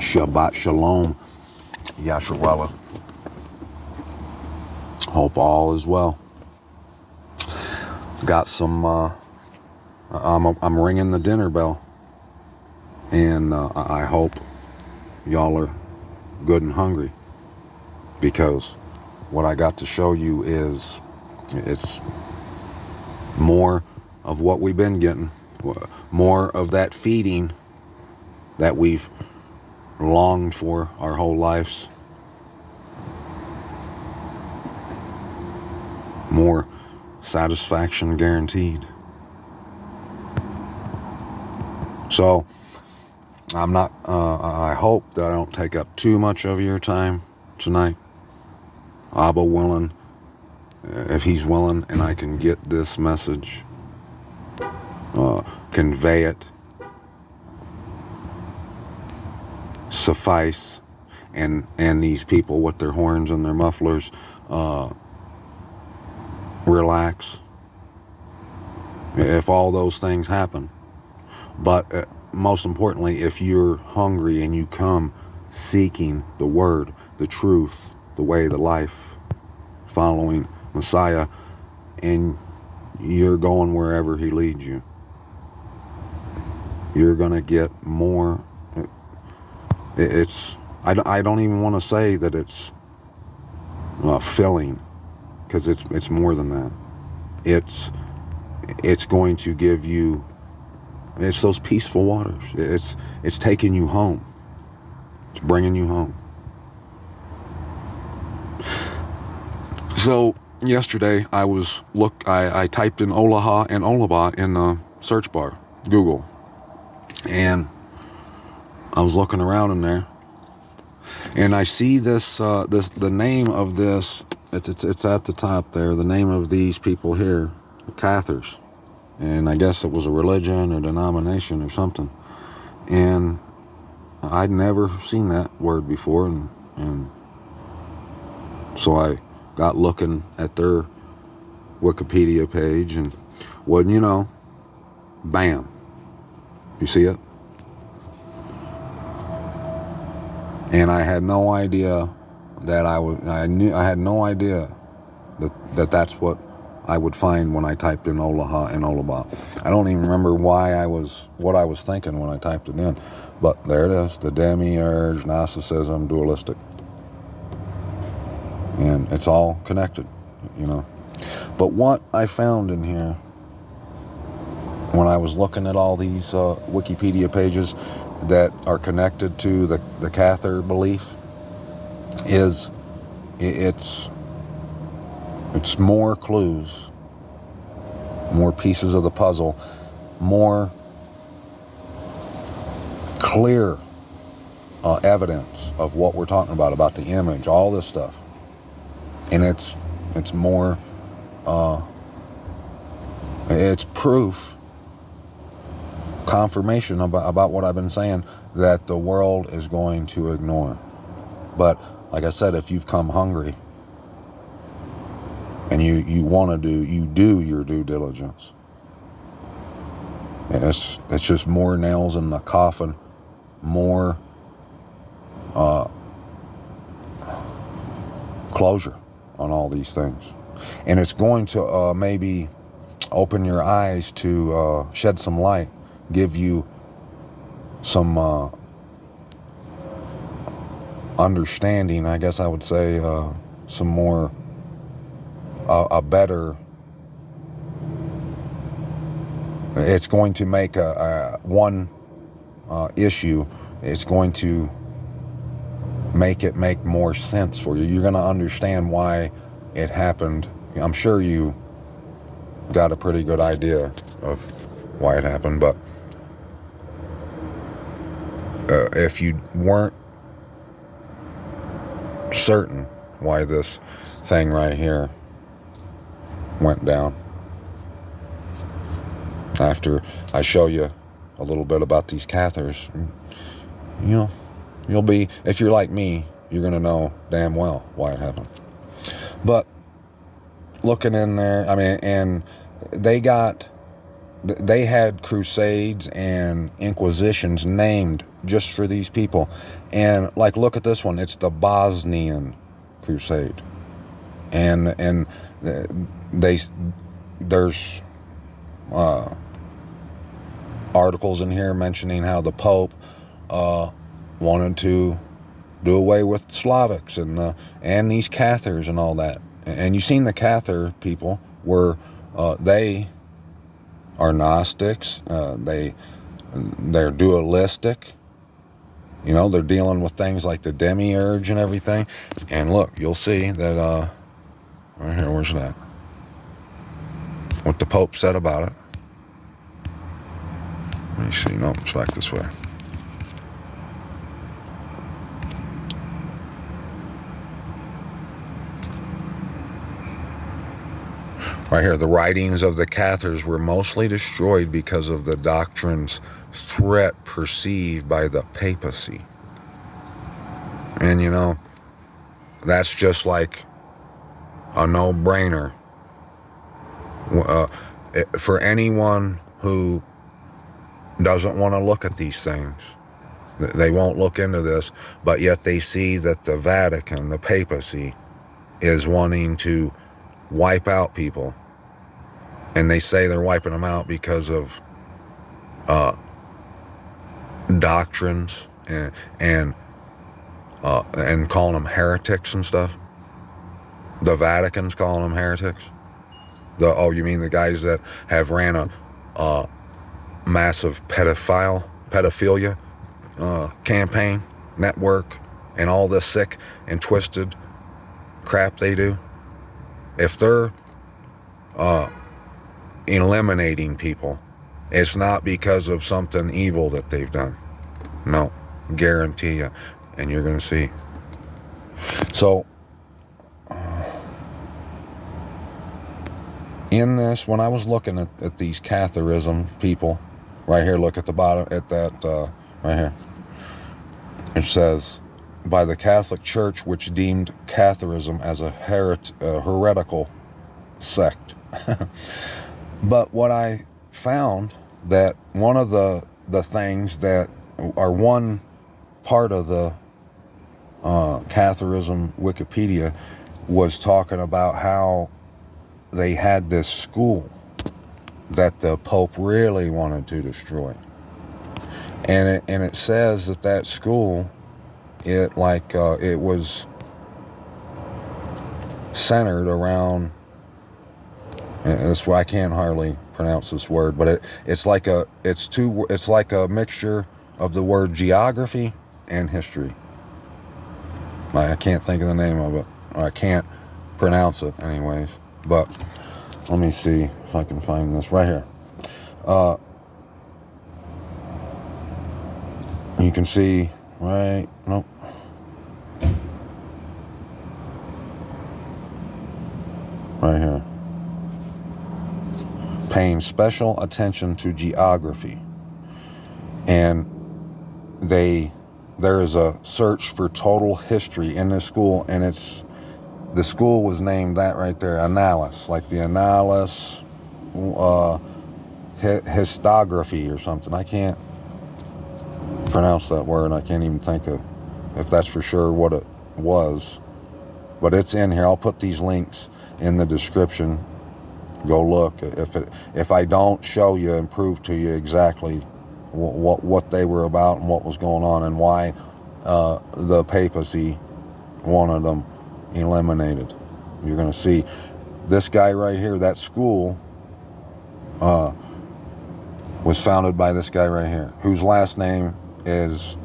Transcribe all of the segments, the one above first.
Shabbat Shalom, Yasharallah. Hope all is well. Got some, I'm ringing the dinner bell. And I hope y'all are good and hungry. Because what I got to show you is, it's more of what we've been getting. More of that feeding that we've longed for our whole lives. More satisfaction guaranteed. So I'm not, I hope that I don't take up too much of your time tonight. Abba willing, if he's willing, and I can get this message, convey it, suffice, and these people with their horns and their mufflers relax, if all those things happen. But most importantly, if you're hungry and you come seeking the word, the truth, the way, the life, following Messiah, and you're going wherever he leads you, you're gonna get more. I don't even want to say that it's filling, because it's more than that. It's going to give you, it's those peaceful waters. It's taking you home. It's bringing you home. So yesterday I typed in Olaha and Olaba in the search bar, Google, and I was looking around in there, and I see the name of this. It's at the top there. The name of these people here, the Cathars, and I guess it was a religion or denomination or something. And I'd never seen that word before, and so I got looking at their Wikipedia page, and wouldn't you know, bam, you see it? And I had no idea that I had no idea that that's what I would find when I typed in Olaha and Olaba. I don't even remember what I was thinking when I typed it in, but there it is, the demiurge, Gnosticism, dualistic. And it's all connected, you know. But what I found in here, when I was looking at all these Wikipedia pages that are connected to the Cathar belief, is it's more clues, more pieces of the puzzle, more clear evidence of what we're talking about the image, all this stuff. And it's more, it's proof, confirmation about what I've been saying, that the world is going to ignore. But like I said, if you've come hungry and you want to do your due diligence, it's just more nails in the coffin, more closure on all these things. And it's going to maybe open your eyes to shed some light, give you some understanding, I guess I would say, some more, a better, it's going to make one issue, it's going to make more sense for you. You're going to understand why it happened. I'm sure you got a pretty good idea of why it happened, but if you weren't certain why this thing right here went down, after I show you a little bit about these Cathars, you know, you'll be, if you're like me, you're going to know damn well why it happened. But looking in there, I mean, and they got they had crusades and inquisitions named just for these people. And like, look at this one. It's the Bosnian Crusade. And there's articles in here mentioning how the Pope wanted to do away with Slavics and these Cathars and all that. And you've seen the Cathar people were they are Gnostics. They're dualistic. You know, they're dealing with things like the demiurge and everything. And look, you'll see that right here. Where's that? What the Pope said about it. Let me see. No, it's back this way. Right here, the writings of the Cathars were mostly destroyed because of the doctrine's threat perceived by the papacy. And you know, that's just like a no-brainer. For anyone who doesn't want to look at these things, they won't look into this, but yet they see that the Vatican, the papacy, is wanting to wipe out people. And they say they're wiping them out because of doctrines and calling them heretics and stuff. The Vatican's calling them heretics. You mean the guys that have ran a massive pedophilia campaign network and all this sick and twisted crap they do? If they're eliminating people, it's not because of something evil that they've done. No, guarantee you. And you're going to see. So, in this, when I was looking at these Catharism people, right here, look at the bottom, at that, right here. It says, by the Catholic Church, which deemed Catharism as a heretical sect. But what I found, that one of the things that are one part of the Catharism Wikipedia was talking about how they had this school that the Pope really wanted to destroy. And it says that school, it was centered around, and that's why I can't hardly pronounce this word, but it's like a mixture of the word geography and history. I can't think of the name of it. I can't pronounce it anyways. But let me see if I can find this right here. You can see right. Nope. Right here. Paying special attention to geography. And there is a search for total history in this school, and the school was named that right there, Annales, like the Annales histography or something. I can't pronounce that word. I can't even think of if that's for sure what it was, but it's in here. I'll put these links in the description. Go look. If I don't show you and prove to you exactly what they were about and what was going on and why the papacy wanted them eliminated, you're going to see this guy right here. That school was founded by this guy right here, whose last name is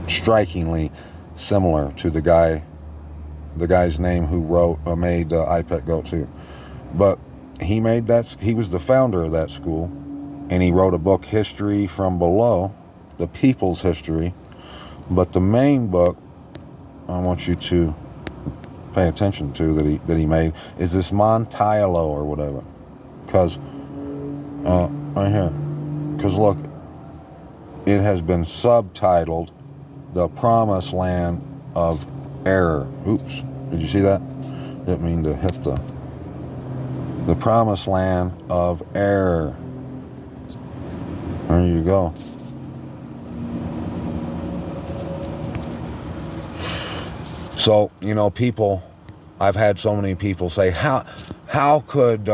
strikingly similar to the guy's name who made iPet Go 2. But he was the founder of that school, and he wrote a book, History from Below, the People's History. But the main book I want you to pay attention to that he made is this Montiello or whatever. Because right here, because look, it has been subtitled The Promised Land of Error. Oops, did you see that? Didn't mean to hit the The promised land of error. There you go. So, people, I've had so many people say, how could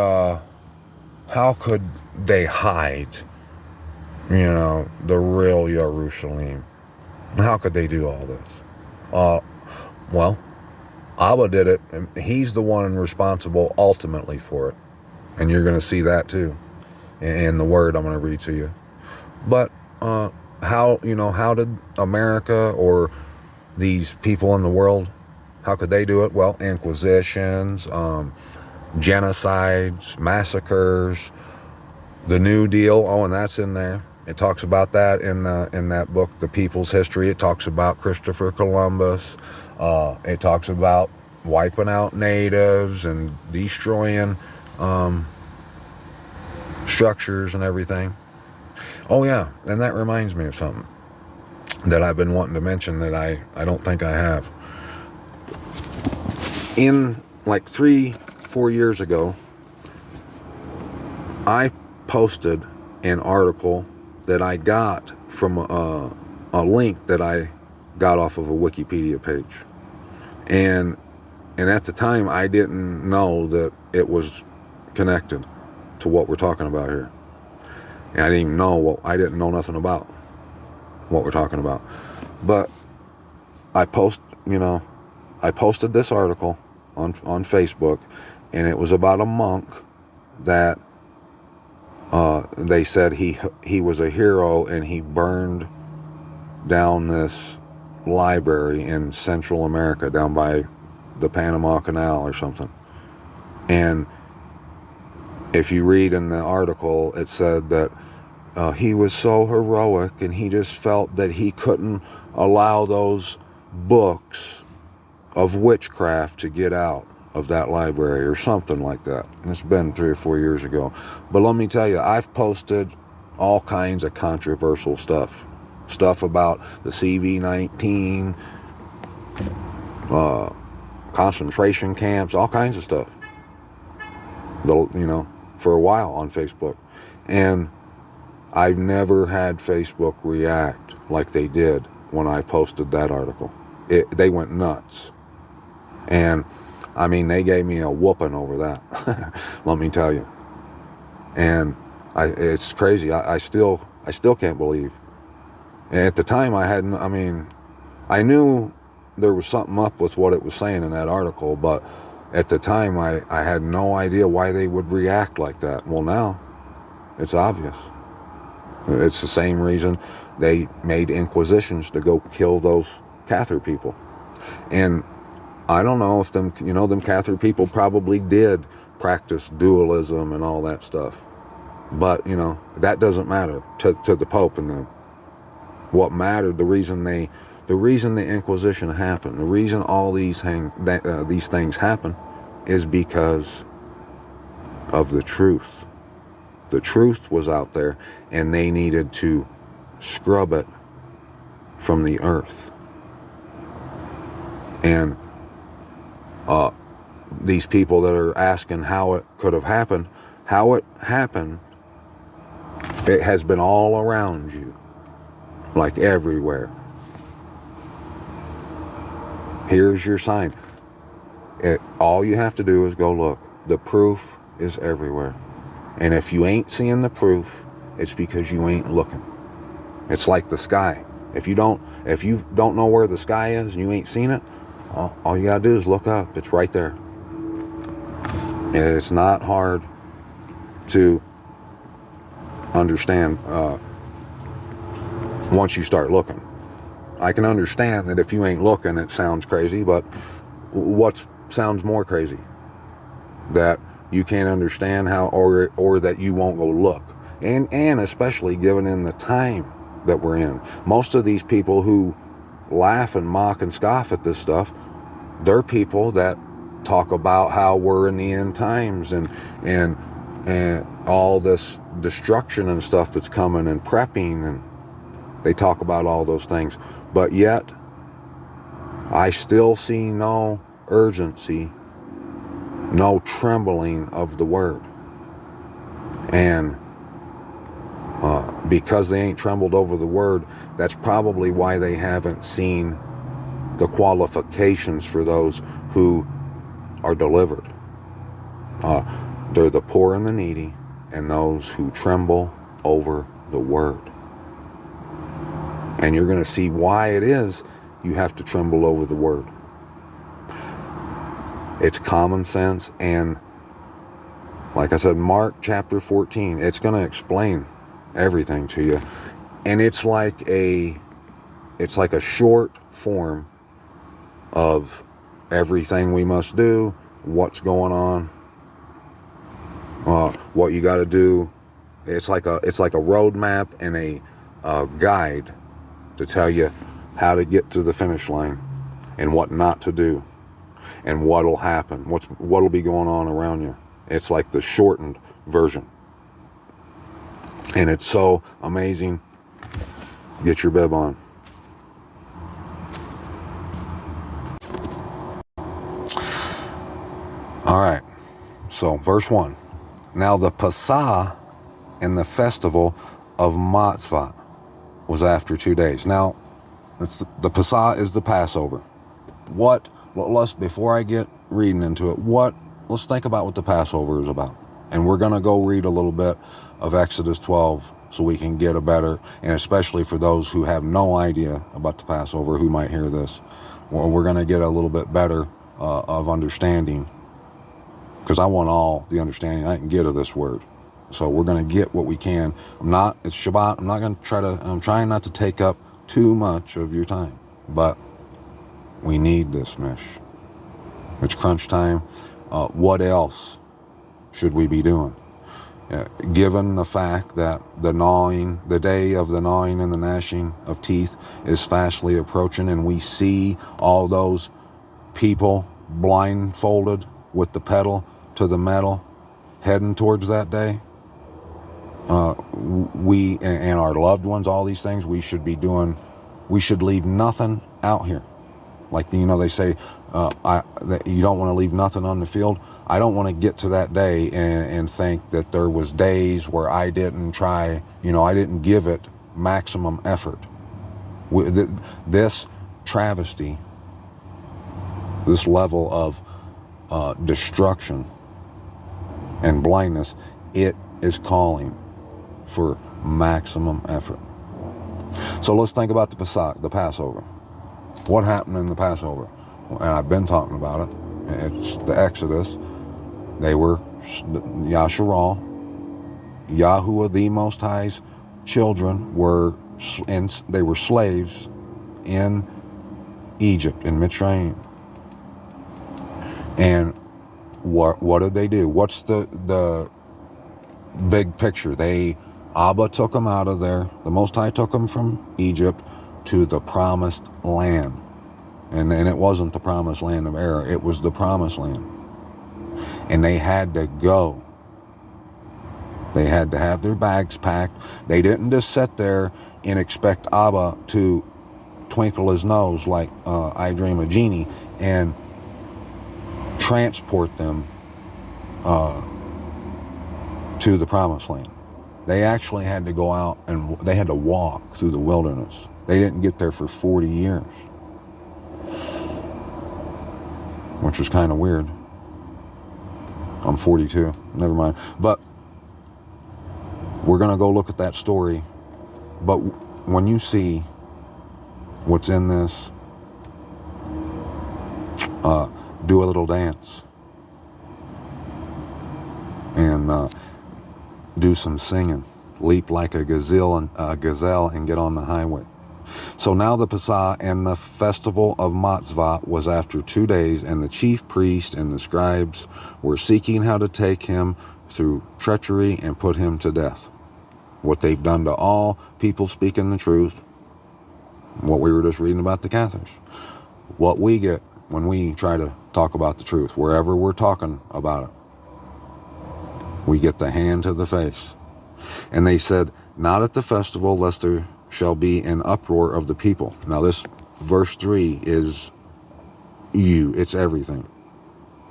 they hide, the real Jerusalem? How could they do all this? Well, Abba did it, and he's the one responsible ultimately for it. And you're going to see that too in the word I'm going to read to you. But how did America or these people in the world, how could they do it? Well, inquisitions, genocides, massacres, the New Deal. Oh, and that's in there. It talks about that in that book, The People's History. It talks about Christopher Columbus. It talks about wiping out natives and destroying structures and everything. Oh yeah, and that reminds me of something that I've been wanting to mention that I don't think I have. In like 3-4 years ago, I posted an article that I got from a link that I got off of a Wikipedia page. And at the time, I didn't know that it was connected to what we're talking about here. And I didn't know nothing about what we're talking about. But I posted this article on Facebook, and it was about a monk that they said he was a hero, and he burned down this library in Central America, down by the Panama Canal or something. And if you read in the article, it said that he was so heroic, and he just felt that he couldn't allow those books of witchcraft to get out of that library or something like that. And it's been 3 or 4 years ago. But let me tell you, I've posted all kinds of controversial stuff about the CV-19, concentration camps, all kinds of stuff, for a while on Facebook. And I've never had Facebook react like they did when I posted that article. They went nuts. And I mean, they gave me a whooping over that. Let me tell you. And it's crazy. I still can't believe. And at the time, I knew there was something up with what it was saying in that article, but at the time, I had no idea why they would react like that. Well, now it's obvious. It's the same reason they made inquisitions to go kill those Catholic people. And I don't know if them Catholic people probably did practice dualism and all that stuff. But, that doesn't matter to the Pope and them. What mattered, the reason the Inquisition happened, the reason all these things happen is because of the truth. The truth was out there, and they needed to scrub it from the earth. And these people that are asking how it could have happened, it has been all around you, like everywhere. Here's your sign. All you have to do is go look. The proof is everywhere. And if you ain't seeing the proof, it's because you ain't looking. It's like the sky. If you don't know where the sky is and you ain't seen it, all you gotta do is look up. It's right there. And it's not hard to understand once you start looking. I can understand that if you ain't looking, it sounds crazy, but what sounds more crazy? That you can't understand how, or that you won't go look. And especially given in the time that we're in. Most of these people who laugh and mock and scoff at this stuff, they're people that talk about how we're in the end times and all this destruction and stuff that's coming and prepping, and they talk about all those things. But yet, I still see no urgency no trembling of the word. And because they ain't trembled over the word, that's probably why they haven't seen the qualifications for those who are delivered. They're the poor and the needy, and those who tremble over the word. And you're going to see why it is you have to tremble over the word. It's common sense, and like I said, Mark chapter 14, it's going to explain everything to you. And it's like a short form of everything we must do, what's going on, what you got to do. It's like a roadmap and a guide to tell you how to get to the finish line and what not to do and what'll happen, what'll be going on around you. It's like the shortened version. And it's so amazing. Get your bib on. All right. So, verse 1. Now the Passah and the festival of Matzvah was after 2 days. Now, the Passah is the Passover. Before I get reading into it, let's think about what the Passover is about. And we're going to go read a little bit of Exodus 12 so we can get a better, and especially for those who have no idea about the Passover who might hear this, we're going to get a little bit better of understanding, because I want all the understanding I can get of this word. So we're going to get what we can. It's Shabbat. I'm trying not to take up too much of your time, but we need this, Mish. It's crunch time. What else should we be doing? Given the fact that the day of the gnawing and the gnashing of teeth is fastly approaching, and we see all those people blindfolded with the pedal to the metal heading towards that day, we and our loved ones, all these things we should be doing. We should leave nothing out here. Like, they say that you don't want to leave nothing on the field. I don't want to get to that day and think that there was days where I didn't try, I didn't give it maximum effort. This travesty, this level of destruction and blindness, it is calling for maximum effort. So let's think about the Passover. What happened in the Passover? And I've been talking about it. It's the Exodus. They were Yasharal, Yahuwah the Most High's children they were slaves in Egypt, in Mitzrayim. And what did they do? What's the big picture? Abba took them out of there. The Most High took them from Egypt to the promised land. And it wasn't the promised land of error. It was the promised land. And they had to go. They had to have their bags packed. They didn't just sit there and expect Abba to twinkle his nose like I Dream of Genie and transport them to the promised land. They actually had to go out and they had to walk through the wilderness. They didn't get there for 40 years, which was kind of weird. I'm 42, never mind. But we're going to go look at that story. But when you see what's in this, do a little dance and do some singing. Leap like a gazelle and get on the highway. So now the Passah and the festival of Matzvah was after 2 days, and the chief priest and the scribes were seeking how to take him through treachery and put him to death. What they've done to all people speaking the truth, what we were just reading about the Cathars, what we get when we try to talk about the truth, wherever we're talking about it, we get the hand to the face. And they said, not at the festival, lest there shall be an uproar of the people. Now this verse 3 is it's everything.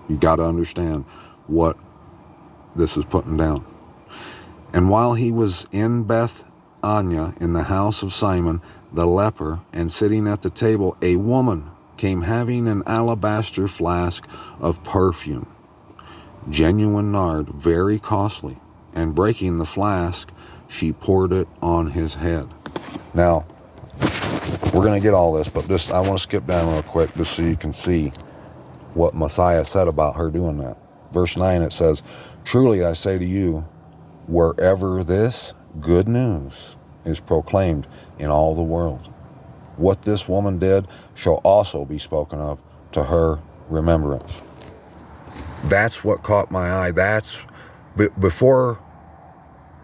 You got to understand what this is putting down. And while he was in Bethania, in the house of Simon the leper, and sitting at the table, a woman came having an alabaster flask of perfume, genuine nard, very costly, and breaking the flask, she poured it on his head. Now, we're going to get all this, but I want to skip down real quick just so you can see what Messiah said about her doing that. Verse 9, it says, "Truly I say to you, wherever this good news is proclaimed in all the world, what this woman did shall also be spoken of to her remembrance." That's what caught my eye. That's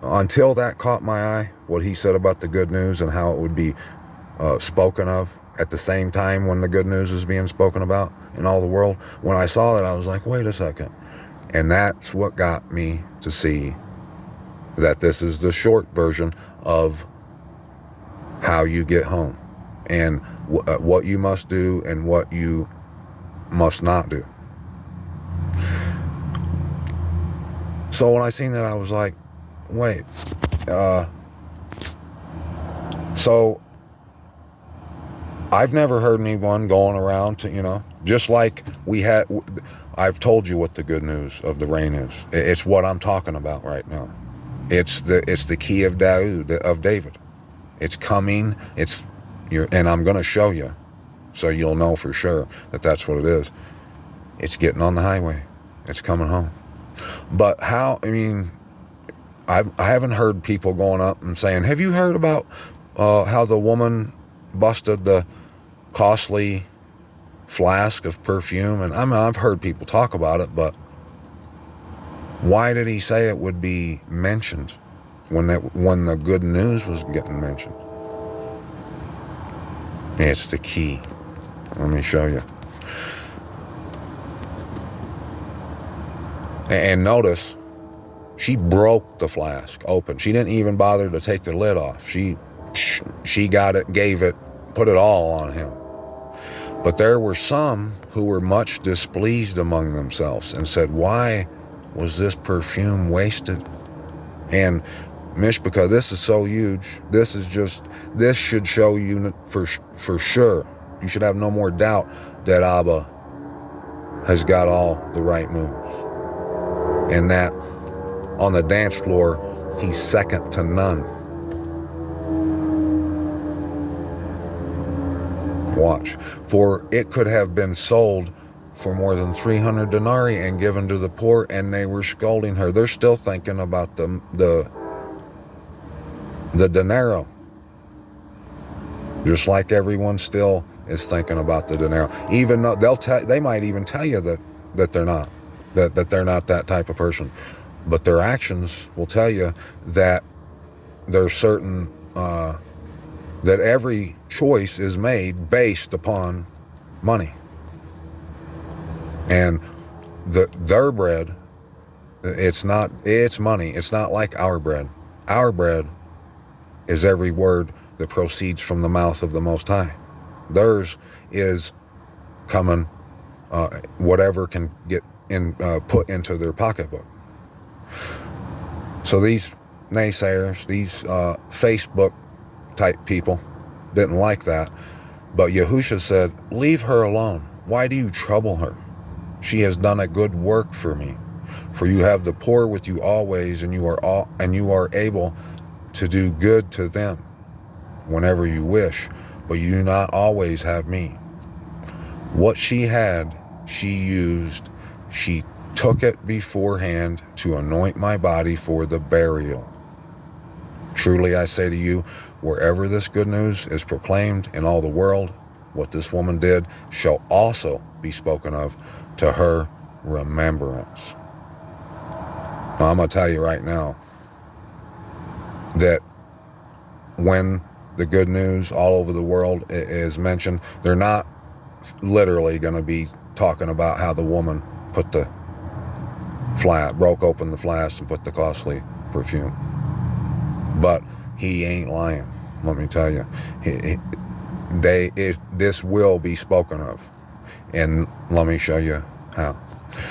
until that caught my eye, what he said about the good news and how it would be spoken of at the same time when the good news is being spoken about in all the world. When I saw that, I was like, wait a second. And that's what got me to see that this is the short version of how you get home and what you must do and what you must not do. So when I seen that, I was like, wait, so I've never heard anyone going around to, just like I've told you what the good news of the rain is. It's what I'm talking about right now. It's the key of David. It's coming. And I'm going to show you, so you'll know for sure that that's what it is. It's getting on the highway. It's coming home. But how? I mean, I haven't heard people going up and saying, "Have you heard about how the woman busted the costly flask of perfume?" And I've heard people talk about it, but why did he say it would be mentioned when the good news was getting mentioned? It's the key. Let me show you. And notice, she broke the flask open. She didn't even bother to take the lid off. She got it, gave it, put it all on him. But there were some who were much displeased among themselves and said, "Why was this perfume wasted?" And Mishpachah, this is so huge. This should show you for sure. You should have no more doubt that Abba has got all the right moves. And that on the dance floor, he's second to none. Watch. "For it could have been sold for more than 300 denarii and given to the poor," and they were scolding her. They're still thinking about the denaro. Just like everyone still is thinking about the denaro. Even though they might even tell you that they're not. That they're not that type of person. But their actions will tell you that there's certain, that every choice is made based upon money. And their bread, it's money. It's not like our bread. Our bread is every word that proceeds from the mouth of the Most High. Theirs is coming, whatever can get put into their pocketbook. So these naysayers, these Facebook type people didn't like that. But Yahusha said, "Leave her alone. Why do you trouble her? She has done a good work for me. For you have the poor with you always, and you are able to do good to them whenever you wish, but you do not always have me." What she had, she used. She took it beforehand to anoint my body for the burial. Truly I say to you, wherever this good news is proclaimed in all the world, what this woman did shall also be spoken of to her remembrance. Now, I'm going to tell you right now that when the good news all over the world is mentioned, they're not literally going to be talking about how the woman broke open the flask and put the costly perfume. But he ain't lying, let me tell you. This will be spoken of. And let me show you how.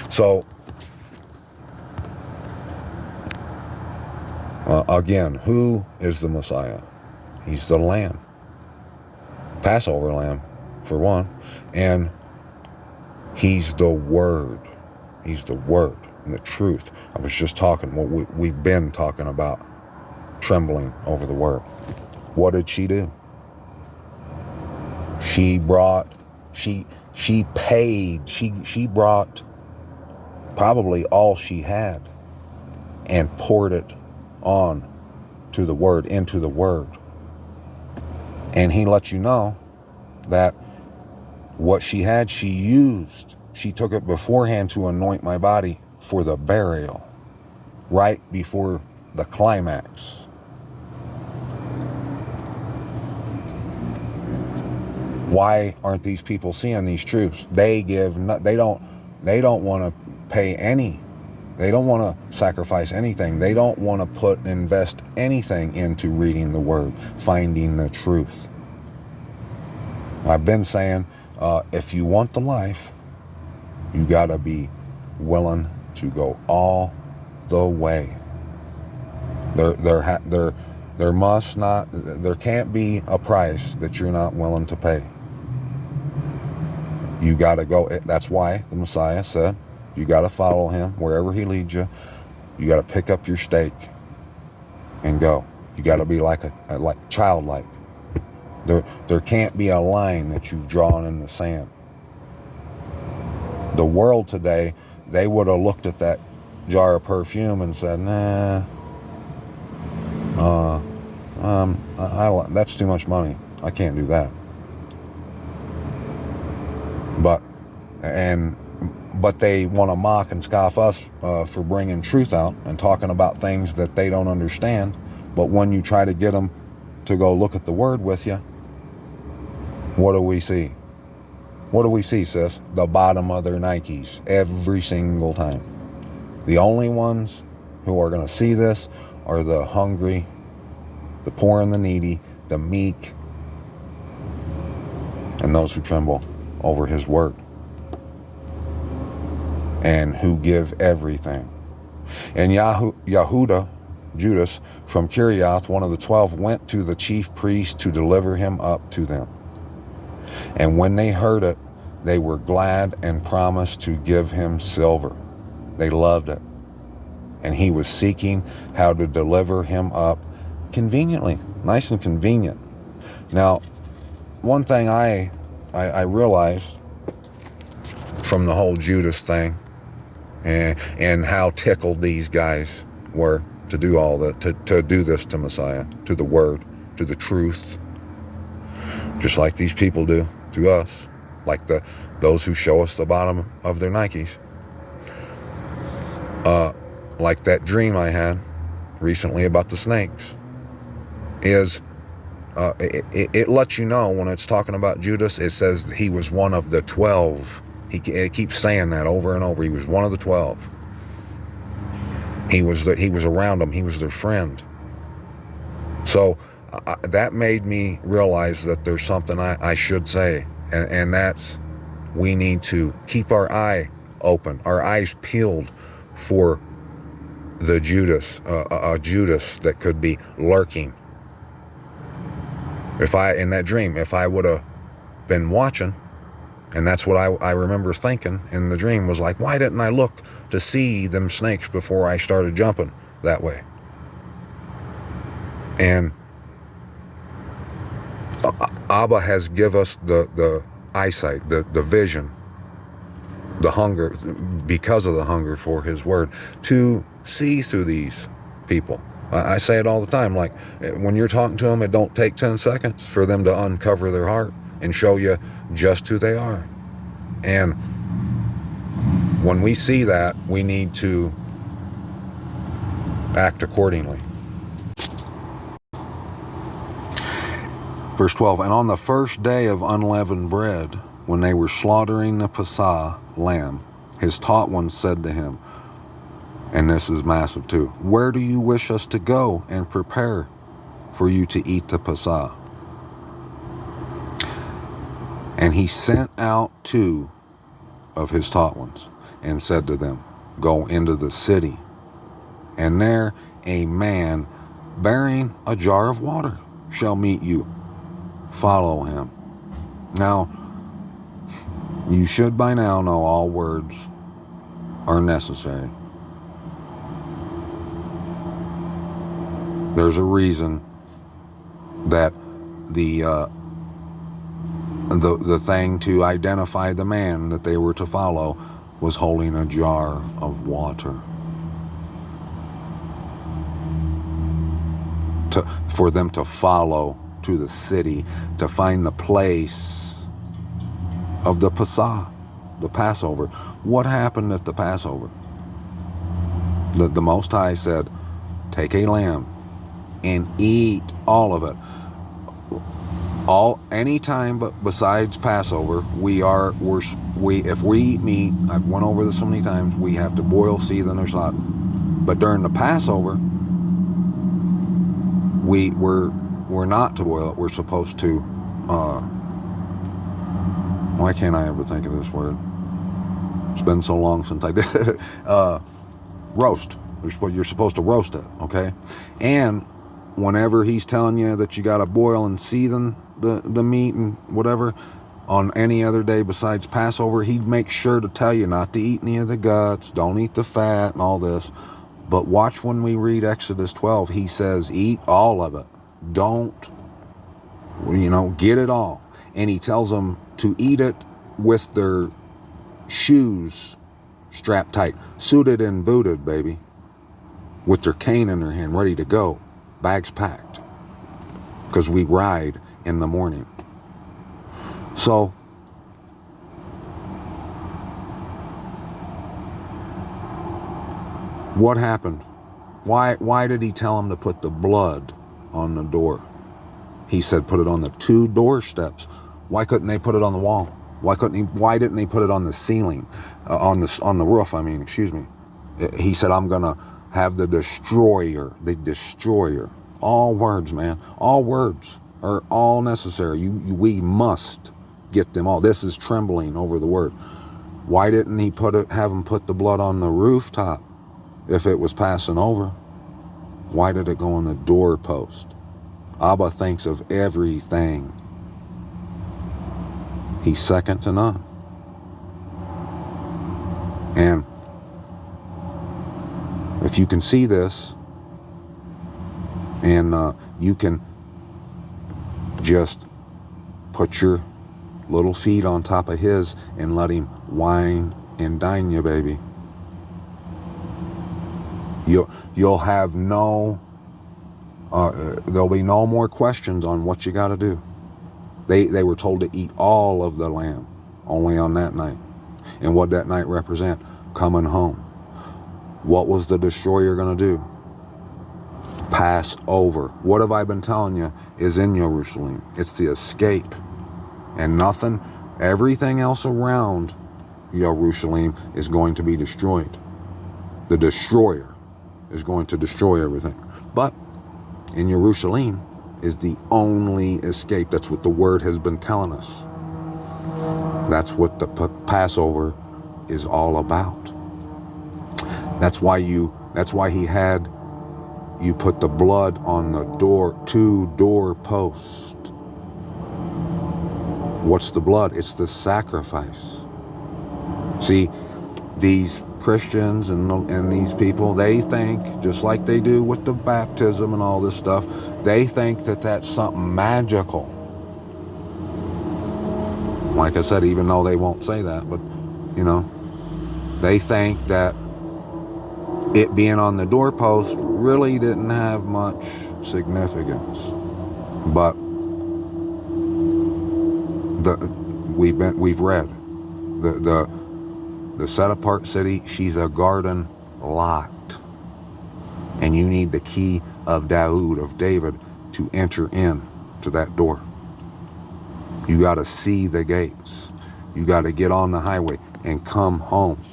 So, again, who is the Messiah? He's the Lamb. Passover lamb, for one. And he's the Word. He's the Word and the truth. I was just talking, we've been talking about trembling over the Word. What did she do? She brought, she paid, she brought probably all she had and poured it on to the Word, into the Word. And he let you know that what she had, she used. She took it beforehand to anoint my body for the burial, right before the climax. Why aren't these people seeing these truths? They don't want to pay any. They don't want to sacrifice anything. They don't want to invest anything into reading the Word, finding the truth. I've been saying, if you want the life, you got to be willing to go all the way. There can't be a price that you're not willing to pay. You got to go. That's why the Messiah said, you got to follow him wherever he leads you. You got to pick up your stake and go. You got to be like childlike. There can't be a line that you've drawn in the sand. The world today, they would have looked at that jar of perfume and said, nah, that's too much money. I can't do that. But they want to mock and scoff us for bringing truth out and talking about things that they don't understand. But when you try to get them to go look at the Word with you, what do we see? What do we see, sis? The bottom of their Nikes every single time. The only ones who are going to see this are the hungry, the poor and the needy, the meek, and those who tremble over his word and who give everything. And Yahuda, Judas from Kirioth, one of the 12, went to the chief priest to deliver him up to them. And when they heard it, they were glad and promised to give him silver. They loved it. And he was seeking how to deliver him up conveniently, nice and convenient. Now, one thing I realized from the whole Judas thing and how tickled these guys were to do all that, to do this to Messiah, to the Word, to the truth, just like these people do to us, like those who show us the bottom of their Nikes. Like that dream I had recently about the snakes is it lets you know when it's talking about Judas, it says he was one of the 12. It keeps saying that over and over. He was one of the 12. He was around them. He was their friend. So that made me realize that there's something I should say, and that's we need to keep our eye open, our eyes peeled for the Judas, a Judas that could be lurking. In that dream, if I would have been watching, and that's what I remember thinking in the dream, was like, why didn't I look to see them snakes before I started jumping that way? And Abba has give us the eyesight, the vision, the hunger, because of the hunger for his word, to see through these people. I say it all the time, like when you're talking to them, it don't take 10 seconds for them to uncover their heart and show you just who they are. And when we see that, we need to act accordingly. Verse 12, and on the first day of unleavened bread, when they were slaughtering the Passah lamb, his taught ones said to him, and this is massive too, where do you wish us to go and prepare for you to eat the Passah? And he sent out 2 of his taught ones and said to them, go into the city, and there a man bearing a jar of water shall meet you. Follow him. Now, you should by now know all words are necessary. There's a reason that the thing to identify the man that they were to follow was holding a jar of water. For them to follow to the city, to find the place of the Passah, the Passover. What happened at the Passover? The Most High said, take a lamb and eat all of it. Any time but besides Passover, if we eat meat, I've went over this so many times, we have to boil, season, or salt. But during the Passover, we're not to boil it. We're supposed to. Why can't I ever think of this word? It's been so long since I did it. Roast. You're supposed to roast it, okay? And whenever he's telling you that you got to boil and season the meat and whatever, on any other day besides Passover, he'd make sure to tell you not to eat any of the guts, don't eat the fat and all this. But watch when we read Exodus 12, he says, eat all of it. Don't, get it all. And he tells them to eat it with their shoes strapped tight, suited and booted, baby, with their cane in their hand, ready to go, bags packed, because we ride in the morning. So, what happened? Why did he tell him to put the blood on the door? He said put it on the 2 doorsteps. Why couldn't they put it on the wall? Why didn't they put it on the ceiling, on the roof? Excuse me. He said, I'm gonna have the destroyer. All words, man. All words are all necessary. We must get them all. This is trembling over the word. Why didn't he have him put the blood on the rooftop if it was passing over? Why did it go on the doorpost? Abba thinks of everything. He's second to none. And if you can see this, and you can just put your little feet on top of his and let him wine and dine you, baby. You'll have there'll be no more questions on what you got to do. They were told to eat all of the lamb only on that night. And what that night represent? Coming home. What was the destroyer going to do? Pass over. What have I been telling you is in Jerusalem? It's the escape. And everything else around Jerusalem is going to be destroyed. The destroyer is going to destroy everything. But in Jerusalem is the only escape. That's what the word has been telling us. That's what the Passover is all about. That's why he had you put the blood on the 2 doorposts. What's the blood? It's the sacrifice. See, these Christians and these people, they think, just like they do with the baptism and all this stuff, they think that that's something magical. Like I said, even though they won't say that, but, they think that it being on the doorpost really didn't have much significance. But we've read the set apart city, she's a garden locked. And you need the key of David, to enter in to that door. You got to see the gates. You got to get on the highway and come home.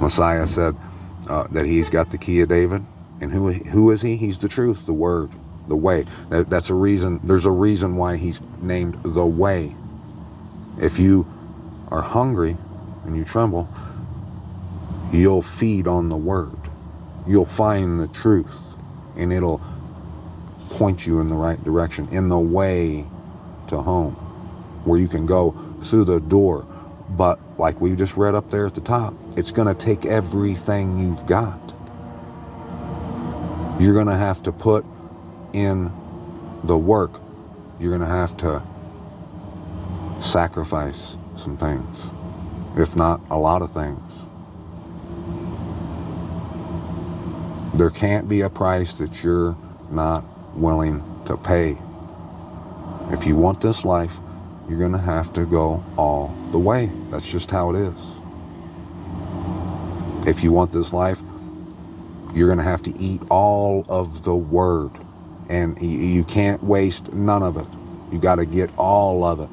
Messiah said that he's got the key of David. And who is he? He's the truth, the word, the way. That's a reason. There's a reason why he's named the way. If you are hungry and you tremble, you'll feed on the word. You'll find the truth, and it'll point you in the right direction, in the way to home, where you can go through the door. But like we just read up there at the top, it's going to take everything you've got. You're going to have to put in the work. You're going to have to sacrifice some things, if not a lot of things. There can't be a price that you're not willing to pay. If you want this life, you're going to have to go all the way. That's just how it is. If you want this life, you're going to have to eat all of the word. And you can't waste none of it. You got to get all of it.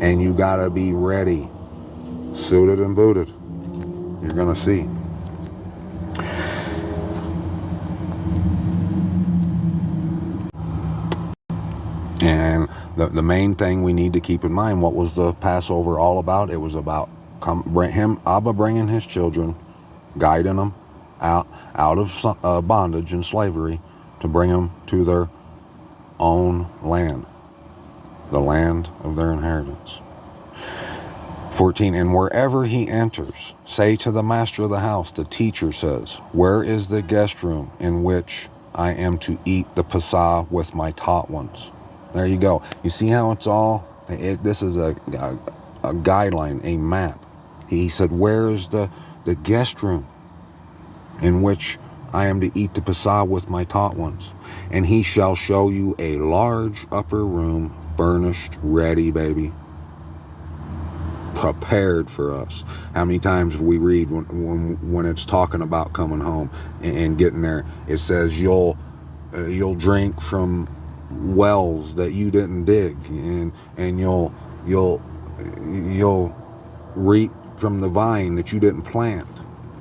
And you got to be ready, suited and booted. You're going to see. And the main thing we need to keep in mind, what was the Passover all about? It was about Abba bringing his children, guiding them out of bondage and slavery to bring them to their own land, the land of their inheritance. 14, and wherever he enters, say to the master of the house, the teacher says, where is the guest room in which I am to eat the Passah with my taught ones? There you go. You see how it's all, this is a guideline, a map. He said, where is the guest room in which I am to eat the Passah with my taught ones? And he shall show you a large upper room, furnished, ready, baby, prepared for us. How many times we read when it's talking about coming home and getting there, it says you'll drink from wells that you didn't dig, and you'll reap from the vine that you didn't plant,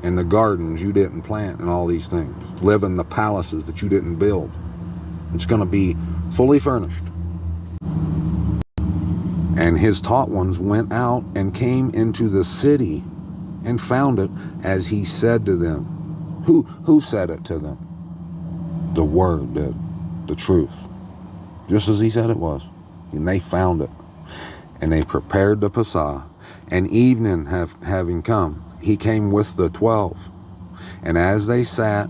and the gardens you didn't plant, and all these things. Live in the palaces that you didn't build. It's going to be fully furnished. And his taught ones went out and came into the city and found it as he said to them. Who said it to them? The word did. The truth. Just as he said it was. And they found it. And they prepared the Passah. And evening having come, he came with the 12. And as they sat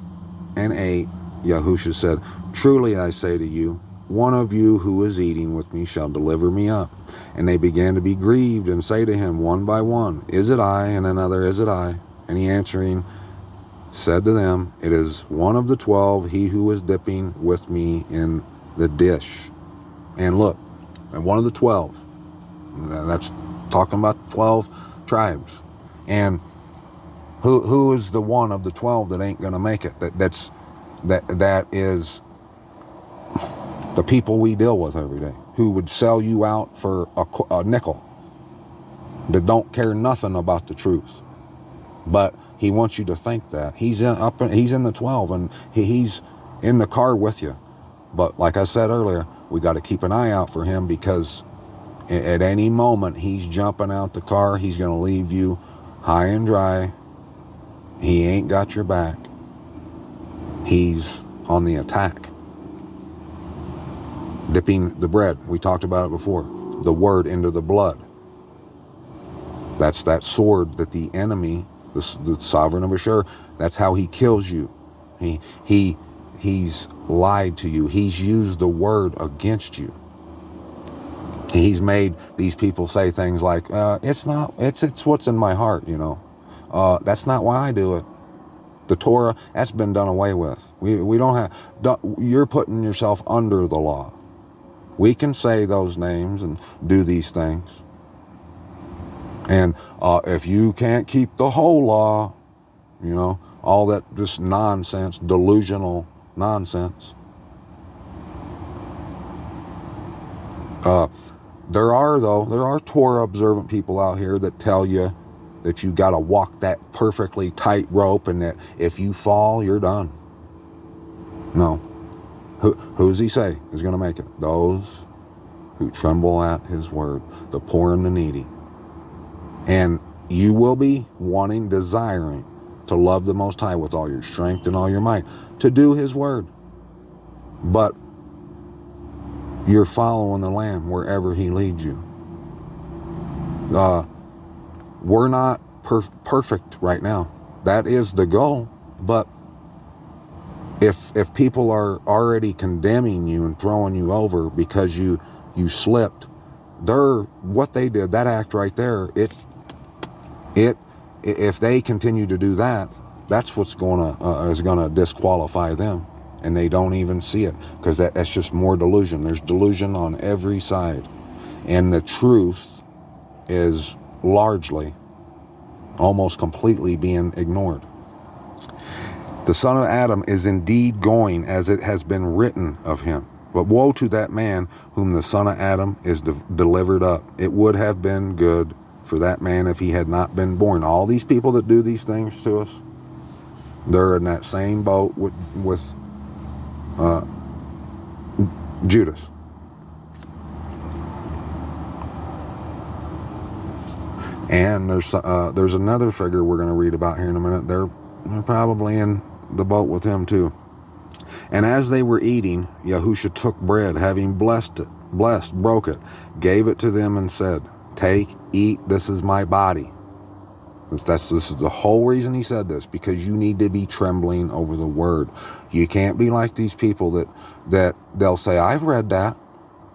and ate, Yahusha said, truly I say to you, one of you who is eating with me shall deliver me up. And they began to be grieved and say to him one by one, is it I? And another, is it I? And he answering said to them, it is one of the 12, he who is dipping with me in the dish. And look, and one of the 12, that's talking about 12 tribes. And who is the one of the 12 that ain't going to make it? That is the people we deal with every day, who would sell you out for a nickel, that don't care nothing about the truth. But he wants you to think that he's in the 12, and he's in the car with you. But like I said earlier, we got to keep an eye out for him, because at any moment he's jumping out the car. He's going to leave you high and dry. He ain't got your back. He's on the attack. Dipping the bread, we talked about it before, the word into the blood. That's that sword that the enemy, the sovereign of Ashur, that's how he kills you. He's lied to you. He's used the word against you. He's made these people say things like, it's what's in my heart, that's not why I do it. The Torah, that's been done away with. We don't have, you're putting yourself under the law. We can say those names and do these things. And if you can't keep the whole law, all that just nonsense, delusional nonsense. There are Torah observant people out here that tell you that you got to walk that perfectly tight rope, and that if you fall, you're done. No. Who's he say is going to make it? Those who tremble at his word, the poor and the needy. And you will be wanting, desiring to love the Most High with all your strength and all your might, to do His word. But you're following the Lamb wherever He leads you. We're not perfect right now. That is the goal. But if people are already condemning you and throwing you over because you slipped, what they did, that act right there, if they continue to do that, that's what's is gonna disqualify them, and they don't even see it, because that's just more delusion. There's delusion on every side, and the truth is largely, almost completely being ignored. The son of Adam is indeed going as it has been written of him. But woe to that man whom the son of Adam is delivered up. It would have been good for that man if he had not been born. All these people that do these things to us, they're in that same boat with Judas. And there's another figure we're going to read about here in a minute. They're probably in the boat with him too. And as they were eating, Yahusha took bread, having blessed, broke it, gave it to them and said, "Take, eat, this is my body." This is the whole reason he said this, because you need to be trembling over the word. You can't be like these people that they'll say, "I've read that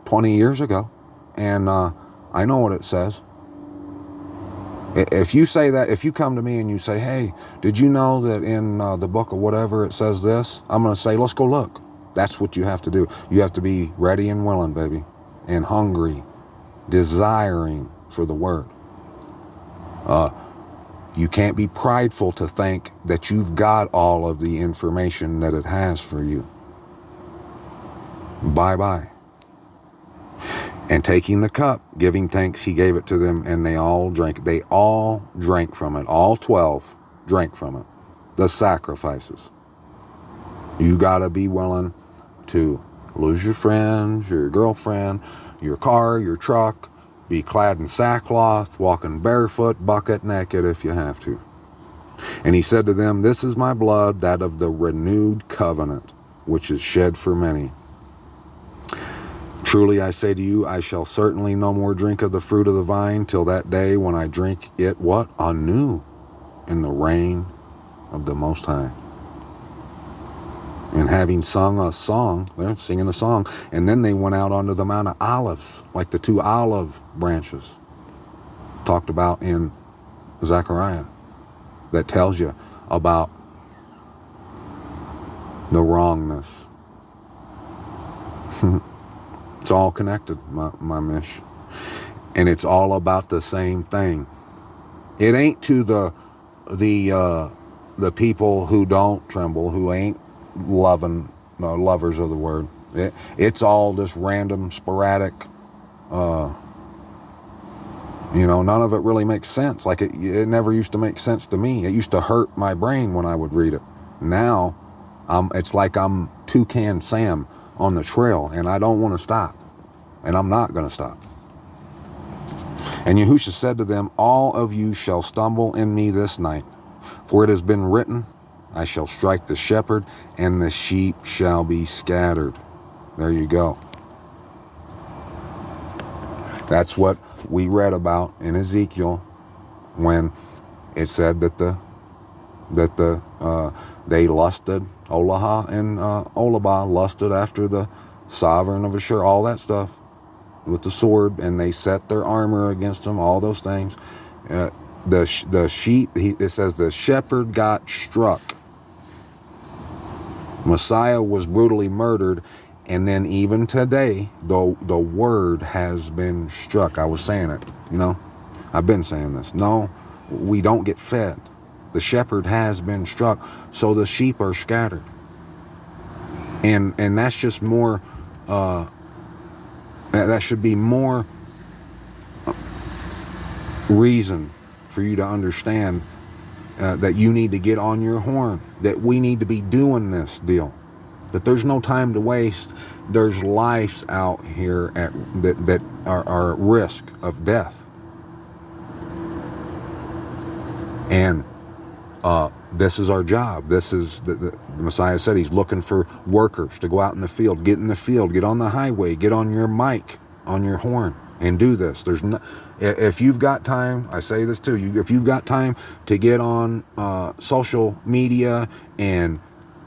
20 years ago, and I know what it says." If you say that, if you come to me and you say, "Hey, did you know that in the book of whatever it says this?" I'm going to say, "Let's go look." That's what you have to do. You have to be ready and willing, baby, and hungry, desiring for the word. You can't be prideful to think that you've got all of the information that it has for you. Bye-bye. And taking the cup, giving thanks, he gave it to them, and they all drank. They all drank from it. All 12 drank from it. The sacrifices. You got to be willing to lose your friends, your girlfriend, your car, your truck, be clad in sackcloth, walking barefoot, bucket naked if you have to. And he said to them, "This is my blood, that of the renewed covenant, which is shed for many. Truly I say to you, I shall certainly no more drink of the fruit of the vine till that day when I drink it," what? "Anew in the reign of the Most High." And having sung a song, they're singing a song, and then they went out onto the Mount of Olives, like the 2 olive branches talked about in Zechariah, that tells you about the wrongness. It's all connected, my mish. And it's all about the same thing. It ain't to the people who don't tremble, who ain't lovers of the word. It's all this random, sporadic, none of it really makes sense. Like it never used to make sense to me. It used to hurt my brain when I would read it. Now, it's like I'm Toucan Sam on the trail, and I don't want to stop, and I'm not going to stop. And Yahusha said to them, "All of you shall stumble in me this night, for it has been written, I shall strike the shepherd, and the sheep shall be scattered." There you go. That's what we read about in Ezekiel when it said that they lusted, Olaha and Olabah lusted after the sovereign of Ashur, all that stuff with the sword, and they set their armor against them, all those things. The sheep, it says the shepherd got struck. Messiah was brutally murdered, and then even today, the word has been struck. I was saying it, I've been saying this. No, we don't get fed. The shepherd has been struck, so the sheep are scattered. And that's just more, that should be more reason for you to understand that you need to get on your horn, that we need to be doing this deal, that there's no time to waste. There's lives out here that are at risk of death. And this is our job. This is the Messiah said he's looking for workers to go out in the field, get in the field, get on the highway, get on your mic, on your horn, and do this. There's no, if you've got time, I say this to you, if you've got time to get on social media and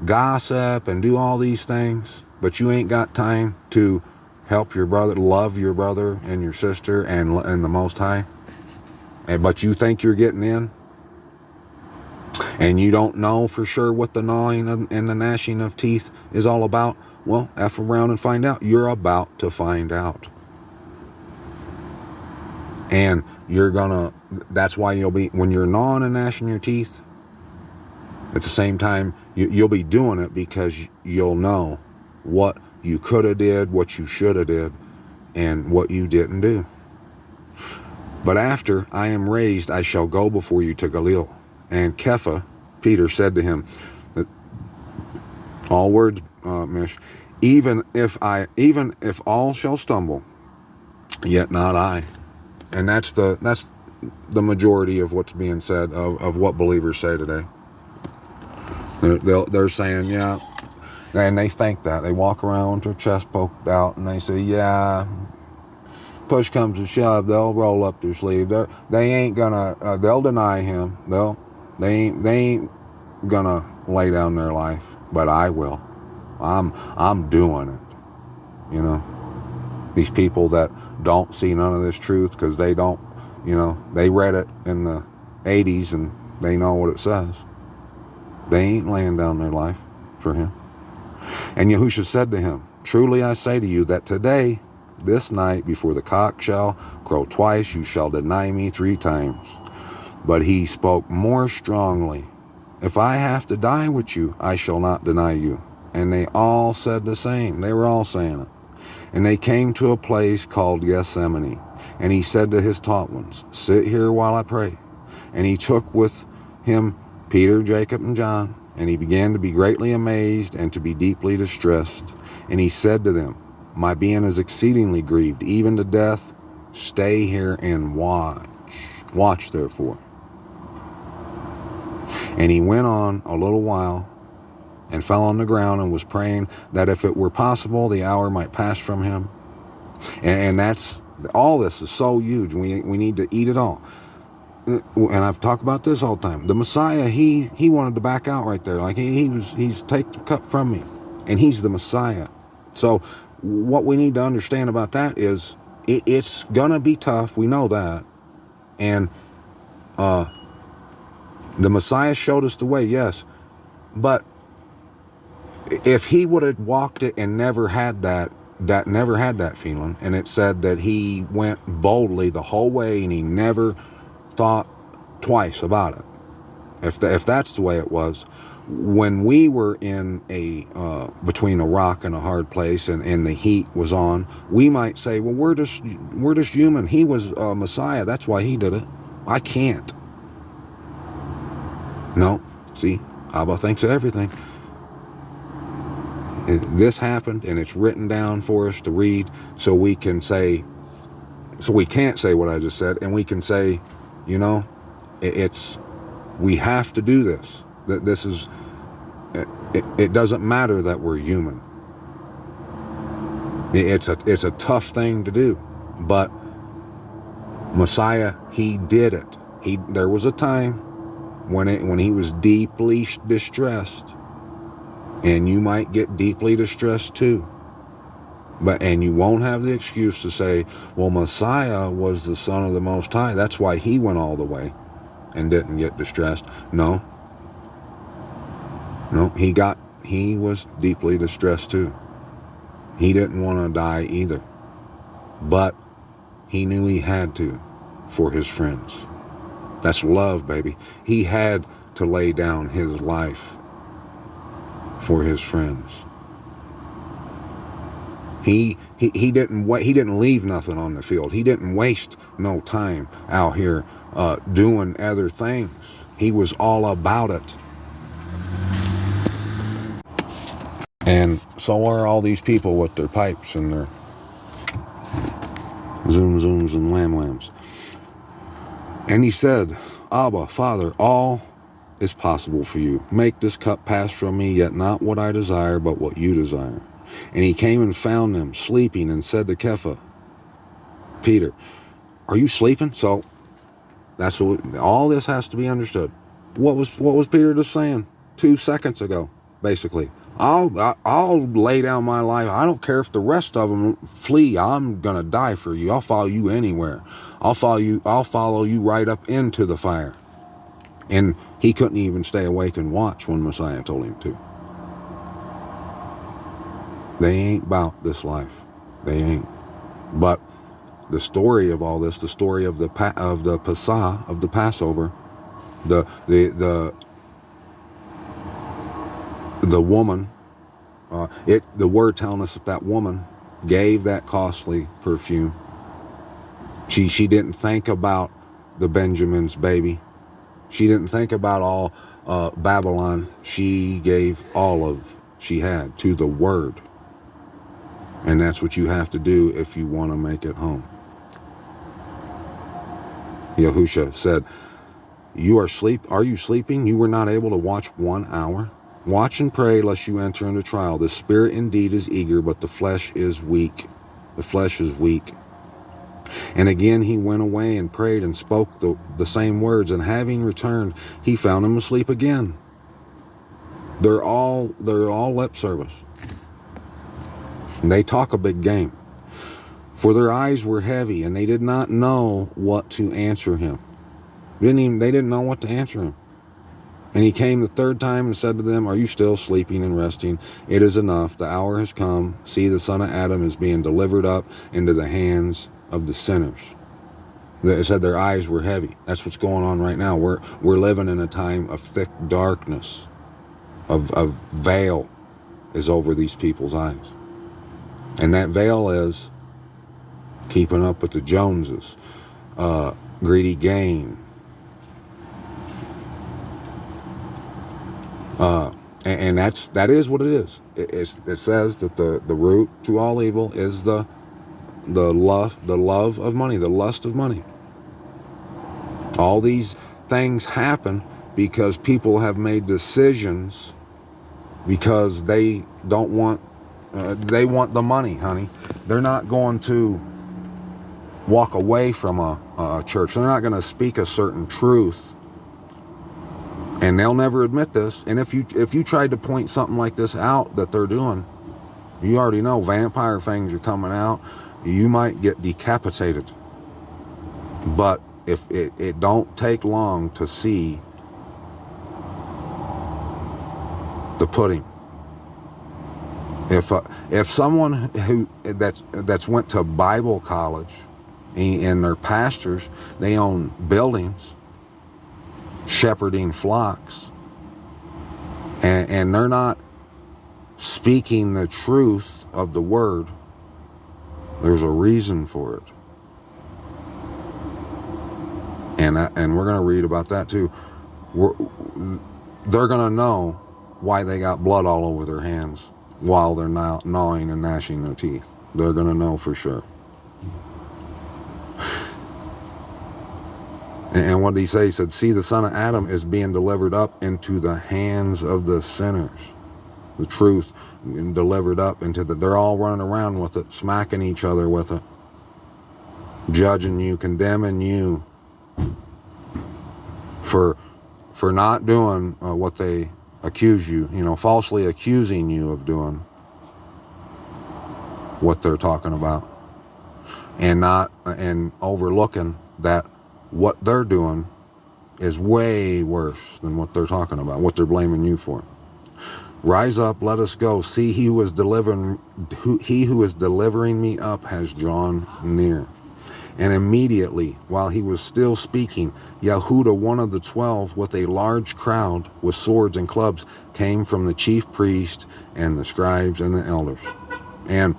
gossip and do all these things, but you ain't got time to help your brother, love your brother and your sister and the Most High, but you think you're getting in, and you don't know for sure what the gnawing and the gnashing of teeth is all about, well, F around and find out. You're about to find out. And you're gonna, that's why you'll be, when you're gnawing and gnashing your teeth, at the same time, you'll be doing it because you'll know what you could have did, what you should have did, and what you didn't do. But after I am raised, I shall go before you to Galilee. And Kepha, Peter, said to him, all words, Mish, even if all shall stumble, yet not I. And that's the majority of what's being said of what believers say today. They're saying, yeah, and they think that. They walk around with their chest poked out and they say, yeah, push comes to shove, they'll roll up their sleeve. They ain't gonna, they'll deny him. They ain't gonna lay down their life, but I will. I'm doing it. You know, these people that don't see none of this truth because they don't, you know, they read it in the 80s and they know what it says. They ain't laying down their life for him. And Yahushua said to him, truly I say to you that today, this night, before the cock shall crow twice, you shall deny me 3 times. But he spoke more strongly, if I have to die with you, I shall not deny you. And they all said the same. They were all saying it. And they came to a place called Gethsemane. And he said to his taught ones, sit here while I pray. And he took with him Peter, Jacob, and John. And he began to be greatly amazed and to be deeply distressed. And he said to them, my being is exceedingly grieved, even to death. Stay here and watch. Watch, therefore. And he went on a little while and fell on the ground and was praying that if it were possible, the hour might pass from him. And that's, all this is so huge. We need to eat it all. And I've talked about this all the time. The Messiah, he wanted to back out right there. Like he's take the cup from me. And he's the Messiah. So what we need to understand about that is it's gonna be tough. We know that. And the Messiah showed us the way, yes. But if he would have walked it and never had that feeling, and it said that he went boldly the whole way and he never thought twice about it. If that's the way it was, when we were in between a rock and a hard place and the heat was on, we might say, well, we're just human. He was a Messiah. That's why he did it. I can't. No, see, Abba thinks of everything. This happened, and it's written down for us to read, so we can say, so we can't say what I just said, and we can say, you know, we have to do this. That this is, it doesn't matter that we're human. It's a tough thing to do, but Messiah, he did it. There was a time when he was deeply distressed, and you might get deeply distressed too. And you won't have the excuse to say, well, Messiah was the Son of the Most High. That's why he went all the way and didn't get distressed. No, he was deeply distressed too. He didn't want to die either, but he knew he had to for his friends. That's love, baby. He had to lay down his life for his friends. He didn't leave nothing on the field. He didn't waste no time out here doing other things. He was all about it. And so are all these people with their pipes and their zoom zooms and wham whams. And he said, Abba, Father, all is possible for you. Make this cup pass from me, yet not what I desire, but what you desire. And he came and found them sleeping and said to Kepha, Peter, are you sleeping? So that's what all this has to be understood. What was Peter just saying 2 seconds ago? Basically, I'll lay down my life. I don't care if the rest of them flee. I'm gonna die for you. I'll follow you anywhere. I'll follow you right up into the fire. And he couldn't even stay awake and watch when Messiah told him to. They ain't about this life. They ain't. But the story of all this, the story of the Passah, of the Passover, the woman, the word telling us that woman gave that costly perfume. She didn't think about the Benjamin's baby. She didn't think about all Babylon. She gave all of she had to the word. And that's what you have to do if you want to make it home. Yahusha said, Are you sleeping? You were not able to watch 1 hour? Watch and pray lest you enter into trial. The spirit indeed is eager, but the flesh is weak. The flesh is weak. And again he went away and prayed and spoke the same words, and having returned, he found them asleep again. They're all lip service. And they talk a big game. For their eyes were heavy, and they did not know what to answer him. They didn't know what to answer him. And he came the 3rd time and said to them, Are you still sleeping and resting? It is enough. The hour has come. See, the son of Adam is being delivered up into the hands of the sinners. It said their eyes were heavy. That's what's going on right now. We're living in a time of thick darkness. Of veil is over these people's eyes. And that veil is keeping up with the Joneses, greedy gain, and that is what it is. It says that the root to all evil is the love of money, the lust of money. All these things happen because people have made decisions because they don't want. They want the money, honey. They're not going to walk away from a church. They're not going to speak a certain truth. And they'll never admit this. And if you tried to point something like this out that they're doing, you already know vampire things are coming out. You might get decapitated. But if it don't take long to see the pudding. If someone that's went to Bible college and they're pastors, they own buildings, shepherding flocks, and they're not speaking the truth of the word, there's a reason for it. And we're going to read about that too. They're going to know why they got blood all over their hands while they're gnawing and gnashing their teeth. They're going to know for sure. And what did he say? He said, see, the son of Adam is being delivered up into the hands of the sinners. The truth delivered up into they're all running around with it, smacking each other with it, judging you, condemning you for not doing what they accuse you, falsely accusing you of doing what they're talking about, and overlooking that what they're doing is way worse than what they're talking about, what they're blaming you for. Rise up, let us go. See, he who is delivering me up has drawn near. And immediately, while he was still speaking, Yehuda, one of the 12, with a large crowd with swords and clubs, came from the chief priest and the scribes and the elders. And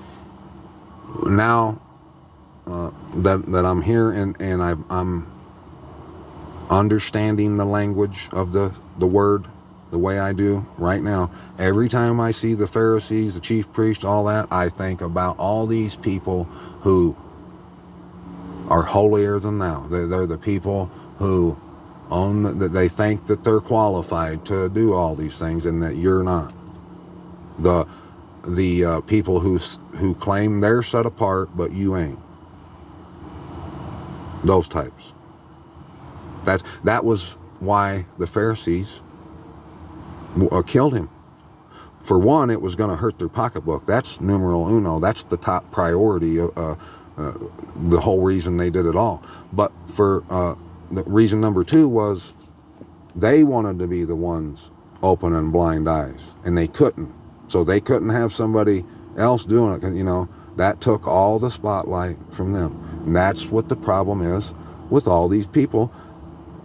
now that I'm here and I'm understanding the language of the word the way I do right now, every time I see the Pharisees, the chief priest, all that, I think about all these people who are holier than thou. They're the people who that they think that they're qualified to do all these things and that you're not. The people who claim they're set apart but you ain't. Those types. That was why the Pharisees killed him. For one, it was going to hurt their pocketbook. That's numero uno. That's the top priority. The whole reason they did it all. But for the reason number two was they wanted to be the ones opening blind eyes, and they couldn't. So they couldn't have somebody else doing it. You know, that took all the spotlight from them. And that's what the problem is with all these people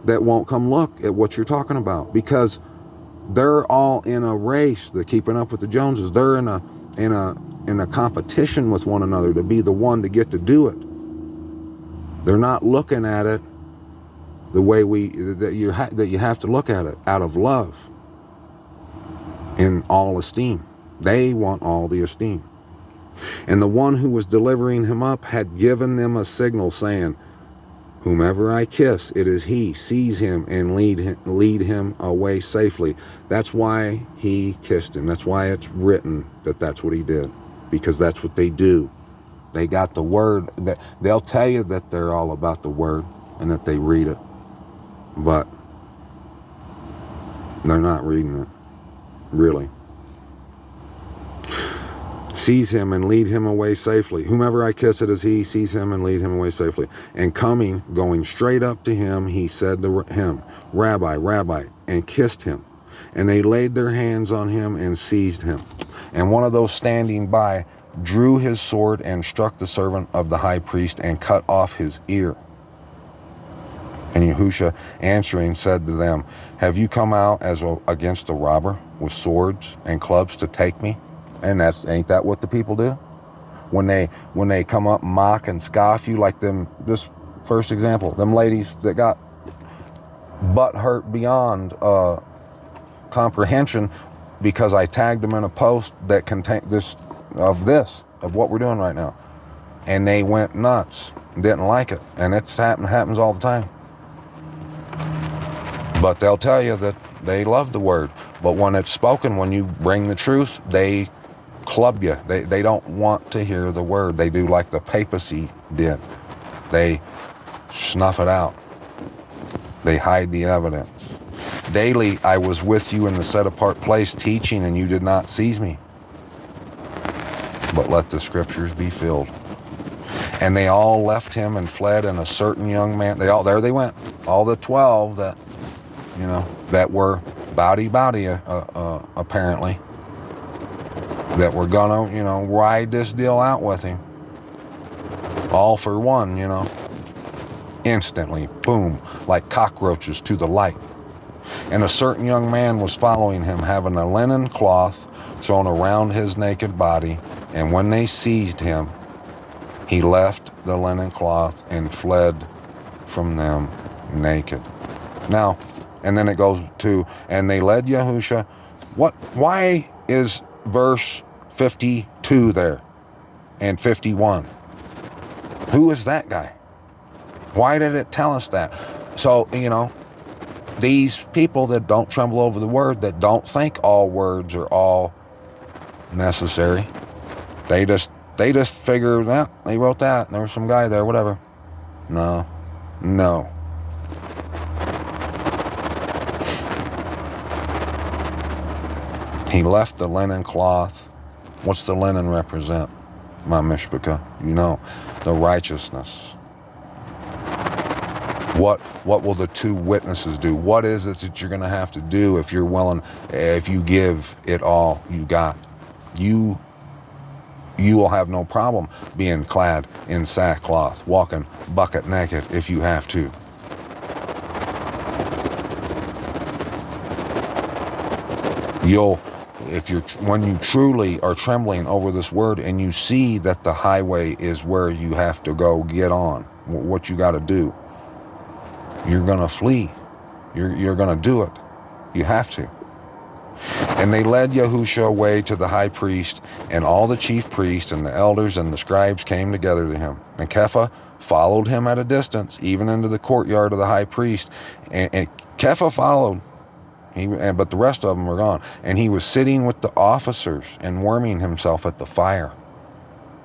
that won't come look at what you're talking about, because they're all in a race. They're keeping up with the Joneses. They're in a competition with one another to be the one to get to do it. They're not looking at it the way that you have to look at it, out of love, in all esteem. They want all the esteem. And the one who was delivering him up had given them a signal, saying, "Whomever I kiss, it is he. Seize him and lead him away safely." That's why he kissed him. That's why it's written that that's what he did, because that's what they do. They got the word. They'll tell you that they're all about the word and that they read it, but they're not reading it, really. Seize him and lead him away safely. Whomever I kiss, it is he. Seize him and lead him away safely. And going straight up to him, he said to him, "Rabbi, Rabbi," and kissed him. And they laid their hands on him and seized him. And one of those standing by drew his sword and struck the servant of the high priest and cut off his ear. And Yahushua answering said to them, "Have you come out as against a robber with swords and clubs to take me?" And ain't that what the people do? When they come up and mock and scoff you, like them, this first example, them ladies that got butt hurt beyond comprehension because I tagged them in a post that contained of what we're doing right now. And they went nuts and didn't like it. And it's happens all the time. But they'll tell you that they love the word. But when it's spoken, when you bring the truth, they club you. They don't want to hear the word. They do like the papacy did. They snuff it out. They hide the evidence. Daily I was with you in the set apart place teaching, and you did not seize me. But let the scriptures be filled. And they all left him and fled, and a certain young man, there they went. All the 12 that, that were bowdy, apparently, that were gonna, ride this deal out with him. All for one, instantly, boom, like cockroaches to the light. And a certain young man was following him, having a linen cloth thrown around his naked body. And when they seized him, he left the linen cloth and fled from them naked. Now, and then it goes to, and they led Yahushua. Why is verse 52 there and 51? Who is that guy? Why did it tell us that? So, these people that don't tremble over the word, that don't think all words are all necessary, they just figure that they wrote that, and there was some guy there, whatever. No. He left the linen cloth. What's the linen represent? My mishpachah, the righteousness. What will the two witnesses do? What is it that you're going to have to do if you're willing, if you give it all you got? You will have no problem being clad in sackcloth, walking bucket naked if you have to. When you truly are trembling over this word and you see that the highway is where you have to go get on, what you got to do, you're going to flee. You're going to do it. You have to. And they led Yahusha away to the high priest, and all the chief priests and the elders and the scribes came together to him. And Kepha followed him at a distance, even into the courtyard of the high priest. And Kepha followed, but the rest of them were gone. And he was sitting with the officers and warming himself at the fire.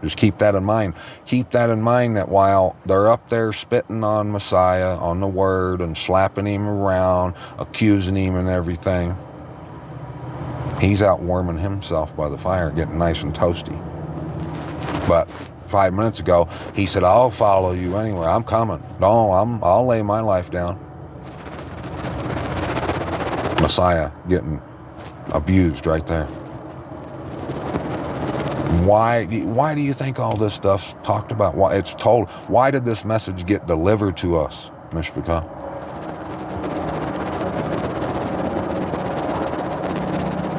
Just keep that in mind. Keep that in mind, that while they're up there spitting on Messiah, on the word, and slapping him around, accusing him and everything, he's out warming himself by the fire, getting nice and toasty. But 5 minutes ago, he said, I'll follow you anywhere. I'm coming. No, I'll lay my life down. Messiah getting abused right there. Why do you think all this stuff's talked about? Why it's told? Why did this message get delivered to us, Mishpachah?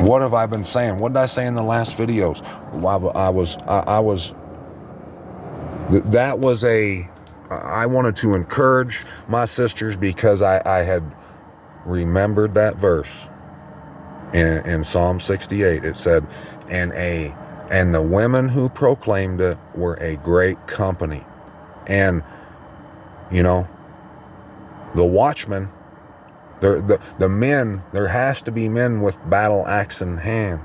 What have I been saying? What did I say in the last videos? I wanted to encourage my sisters because I had remembered that verse in Psalm 68. It said, and the women who proclaimed it were a great company. And, you know, the watchmen, the men, there has to be men with battle axe in hand,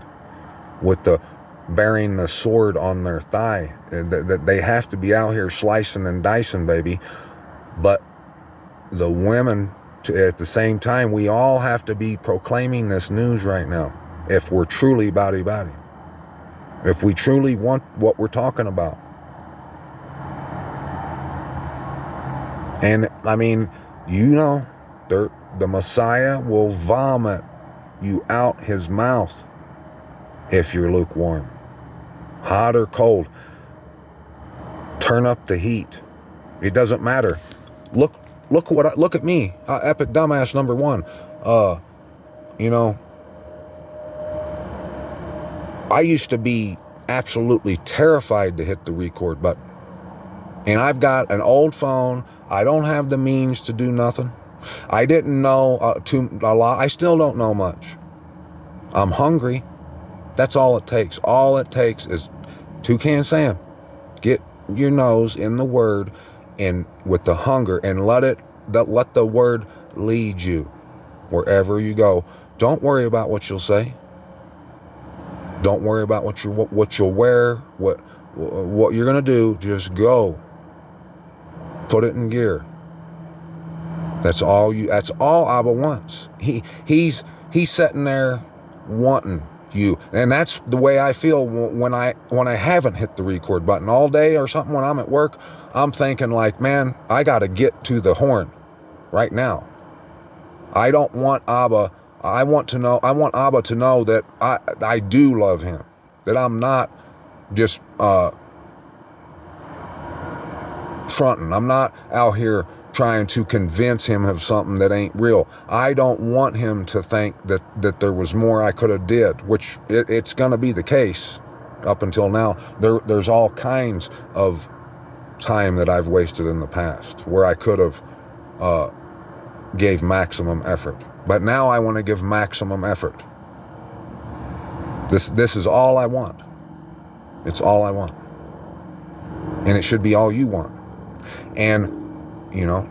with bearing the sword on their thigh. They have to be out here slicing and dicing, baby. But the women, at the same time, we all have to be proclaiming this news right now, if we're truly body. If we truly want what we're talking about. And, I mean, you know, the Messiah will vomit you out his mouth if you're lukewarm. Hot or cold. Turn up the heat. It doesn't matter. Look at me. Epic dumbass number one. You know, I used to be absolutely terrified to hit the record button. And I've got an old phone. I don't have the means to do nothing. I didn't know a lot. I still don't know much. I'm hungry. That's all it takes. All it takes is Toucan Sam. Get your nose in the word and with the hunger, and let the word lead you wherever you go. Don't worry about what you'll say. Don't worry about what you'll wear, what you're gonna do. Just go. Put it in gear. That's all Abba wants. He's sitting there wanting you, and that's the way I feel when I haven't hit the record button all day or something. When I'm at work, I'm thinking like, man, I got to get to the horn right now. I don't want Abba. I want Abba to know that I do love him, that I'm not just fronting. I'm not out here trying to convince him of something that ain't real. I don't want him to think that there was more I could have did, which it's going to be the case up until now. There's all kinds of time that I've wasted in the past where I could have gave maximum effort. But now I want to give maximum effort. This is all I want. It's all I want. And it should be all you want. And, you know,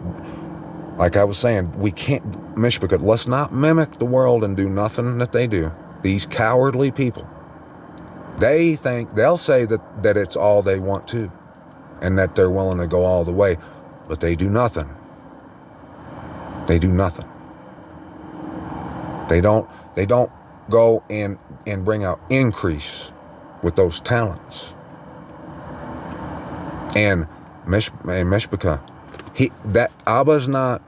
like I was saying, we can't, Mishpachah, let's not mimic the world and do nothing that they do. These cowardly people. They'll say that it's all they want to, and that they're willing to go all the way, but they do nothing. They do nothing. They don't go and bring out increase with those talents. And Mishpachah, that Abba's not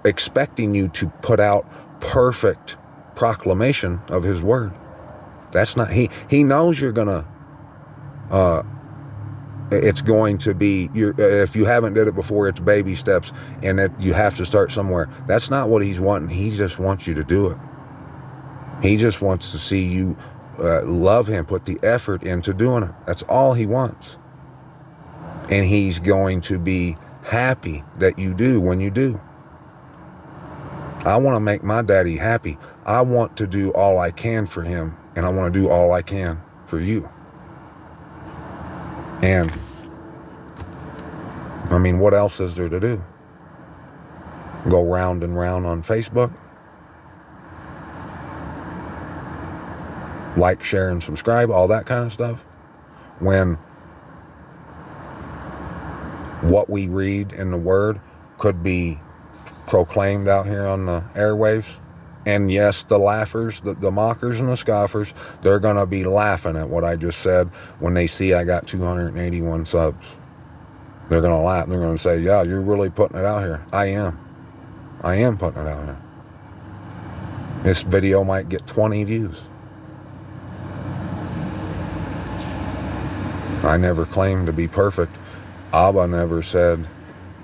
expecting you to put out perfect proclamation of his word. That's not, he knows you're gonna it's going to be, if you haven't did it before, it's baby steps, and that you have to start somewhere. That's not what he's wanting. He just wants you to do it. He just wants to see you love him, put the effort into doing it. That's all he wants. And he's going to be happy that you do when you do. I want to make my daddy happy. I want to do all I can for him, and I want to do all I can for you. And I mean, what else is there to do? Go round and round on Facebook? Like, share, and subscribe, all that kind of stuff? When what we read in the Word could be proclaimed out here on the airwaves. And yes, the laughers, the mockers and the scoffers, they're going to be laughing at what I just said when they see I got 281 subs. They're going to laugh. They're going to say, yeah, you're really putting it out here. I am putting it out here. This video might get 20 views. I never claimed to be perfect. Abba never said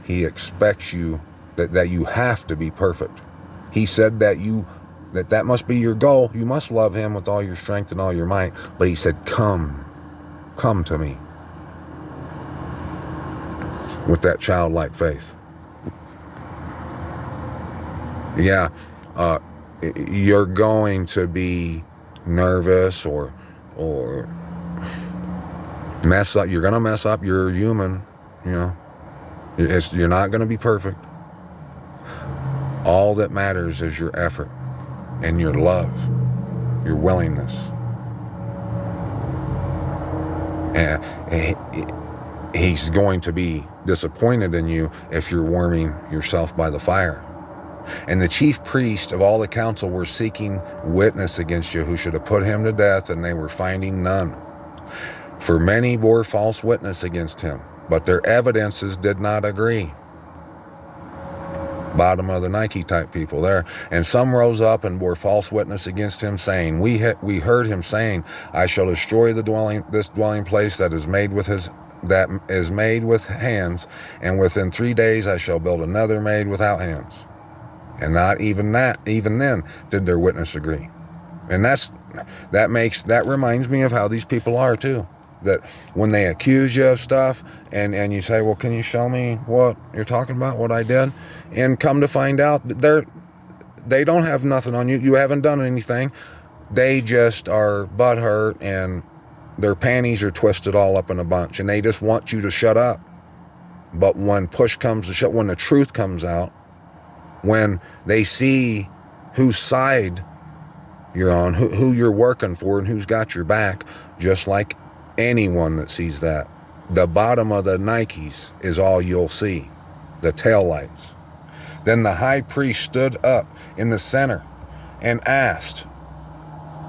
he expects you, that you have to be perfect. He said that that must be your goal. You must love him with all your strength and all your might. But he said, come to me with that childlike faith. Yeah, you're going to be nervous or mess up. You're going to mess up. You're human, you know. You're not going to be perfect. All that matters is your effort and your love, your willingness. And he's going to be disappointed in you if you're warming yourself by the fire. And the chief priest of all the council were seeking witness against Yahusha to put him to death, and they were finding none. For many bore false witness against him, but their evidences did not agree. Bottom of the Nike type people there. And some rose up and bore false witness against him, saying, we heard him saying, I shall destroy this dwelling place that is made with hands, and within 3 days I shall build another made without hands. And not even then did their witness agree. And that reminds me of how these people are too. That when they accuse you of stuff and you say, well, can you show me what you're talking about, what I did? And come to find out they don't have nothing on you. You haven't done anything. They just are butthurt and their panties are twisted all up in a bunch, and they just want you to shut up. But when push comes to shove, when the truth comes out, when they see whose side you're on, who you're working for, and who's got your back, just like anyone that sees that, the bottom of the Nikes is all you'll see, the taillights. Then the high priest stood up in the center and asked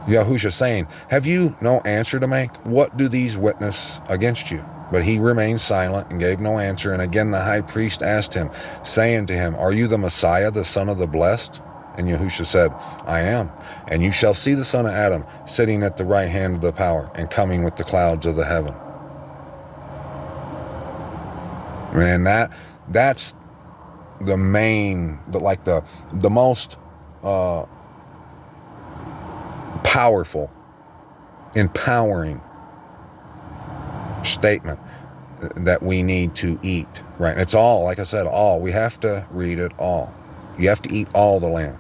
Yahusha, saying, have you no answer to make? What do these witness against you? But he remained silent and gave no answer. And again the high priest asked him, saying to him, are you the Messiah, the Son of the Blessed? And Yahusha said, I am. And you shall see the Son of Adam sitting at the right hand of the power and coming with the clouds of the heaven. Man, that's the main, the most powerful, empowering statement that we need to eat, right? It's all, like I said, all. We have to read it all. You have to eat all the land.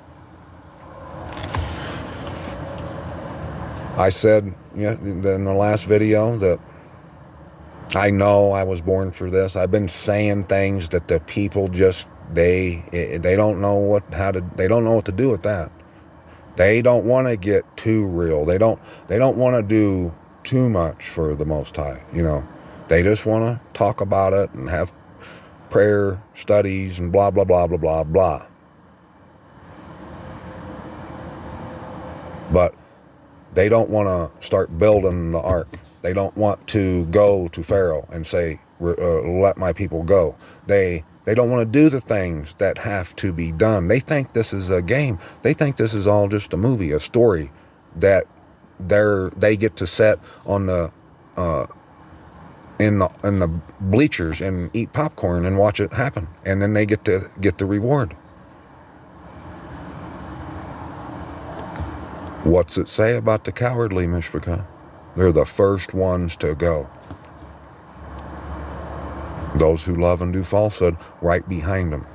I said in the last video that I know I was born for this. I've been saying things that the people just, they don't know they don't know what to do with that. They don't want to get too real. They don't want to do too much for the Most High, you know. They just want to talk about it and have prayer studies and blah, blah, blah, blah, blah, blah. But they don't want to start building the ark. They don't want to go to Pharaoh and say, let my people go. They don't want to do the things that have to be done. They think this is a game. They think this is all just a movie, a story that they get to sit on the in the bleachers and eat popcorn and watch it happen, and then they get the reward. What's it say about the cowardly, Mishpachah? They're the first ones to go. Those who love and do falsehood, right behind them.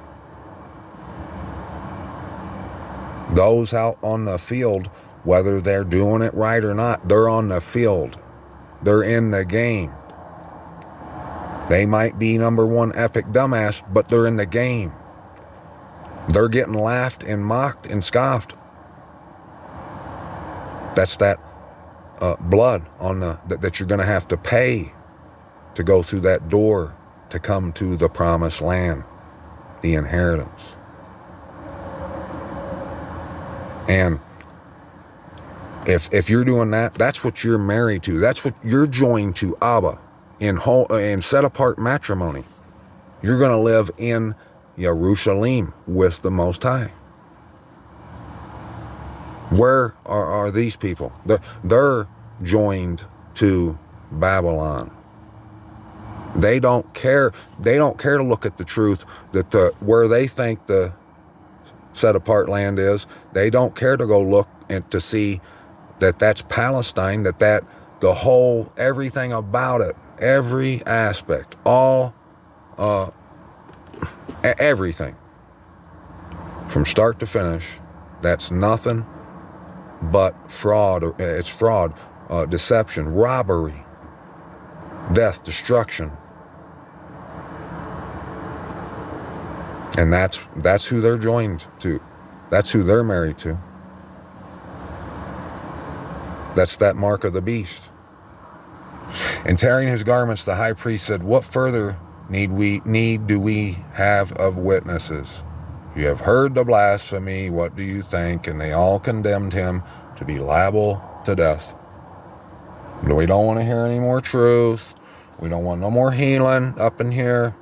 Those out on the field, whether they're doing it right or not, they're on the field. They're in the game. They might be number one epic dumbass, but they're in the game. They're getting laughed and mocked and scoffed. That's that blood on that you're going to have to pay to go through that door to come to the promised land, the inheritance. And if you're doing that, that's what you're married to. That's what you're joined to Abba in set apart matrimony. You're going to live in Yerushalayim with the Most High. Where are these people? They're joined to Babylon. They don't care. They don't care to look at the truth that where they think the set apart land is. They don't care to go look and to see that that's Palestine, that the whole, everything about it, every aspect, all, everything from start to finish, that's nothing but fraud. It's fraud, deception, robbery, death, destruction. And that's who they're joined to. That's who they're married to. That's that mark of the beast. And tearing his garments, the high priest said, "What further need do we have of witnesses? You have heard the blasphemy. What do you think?" And they all condemned him to be liable to death. We don't want to hear any more truth. We don't want no more healing up in here.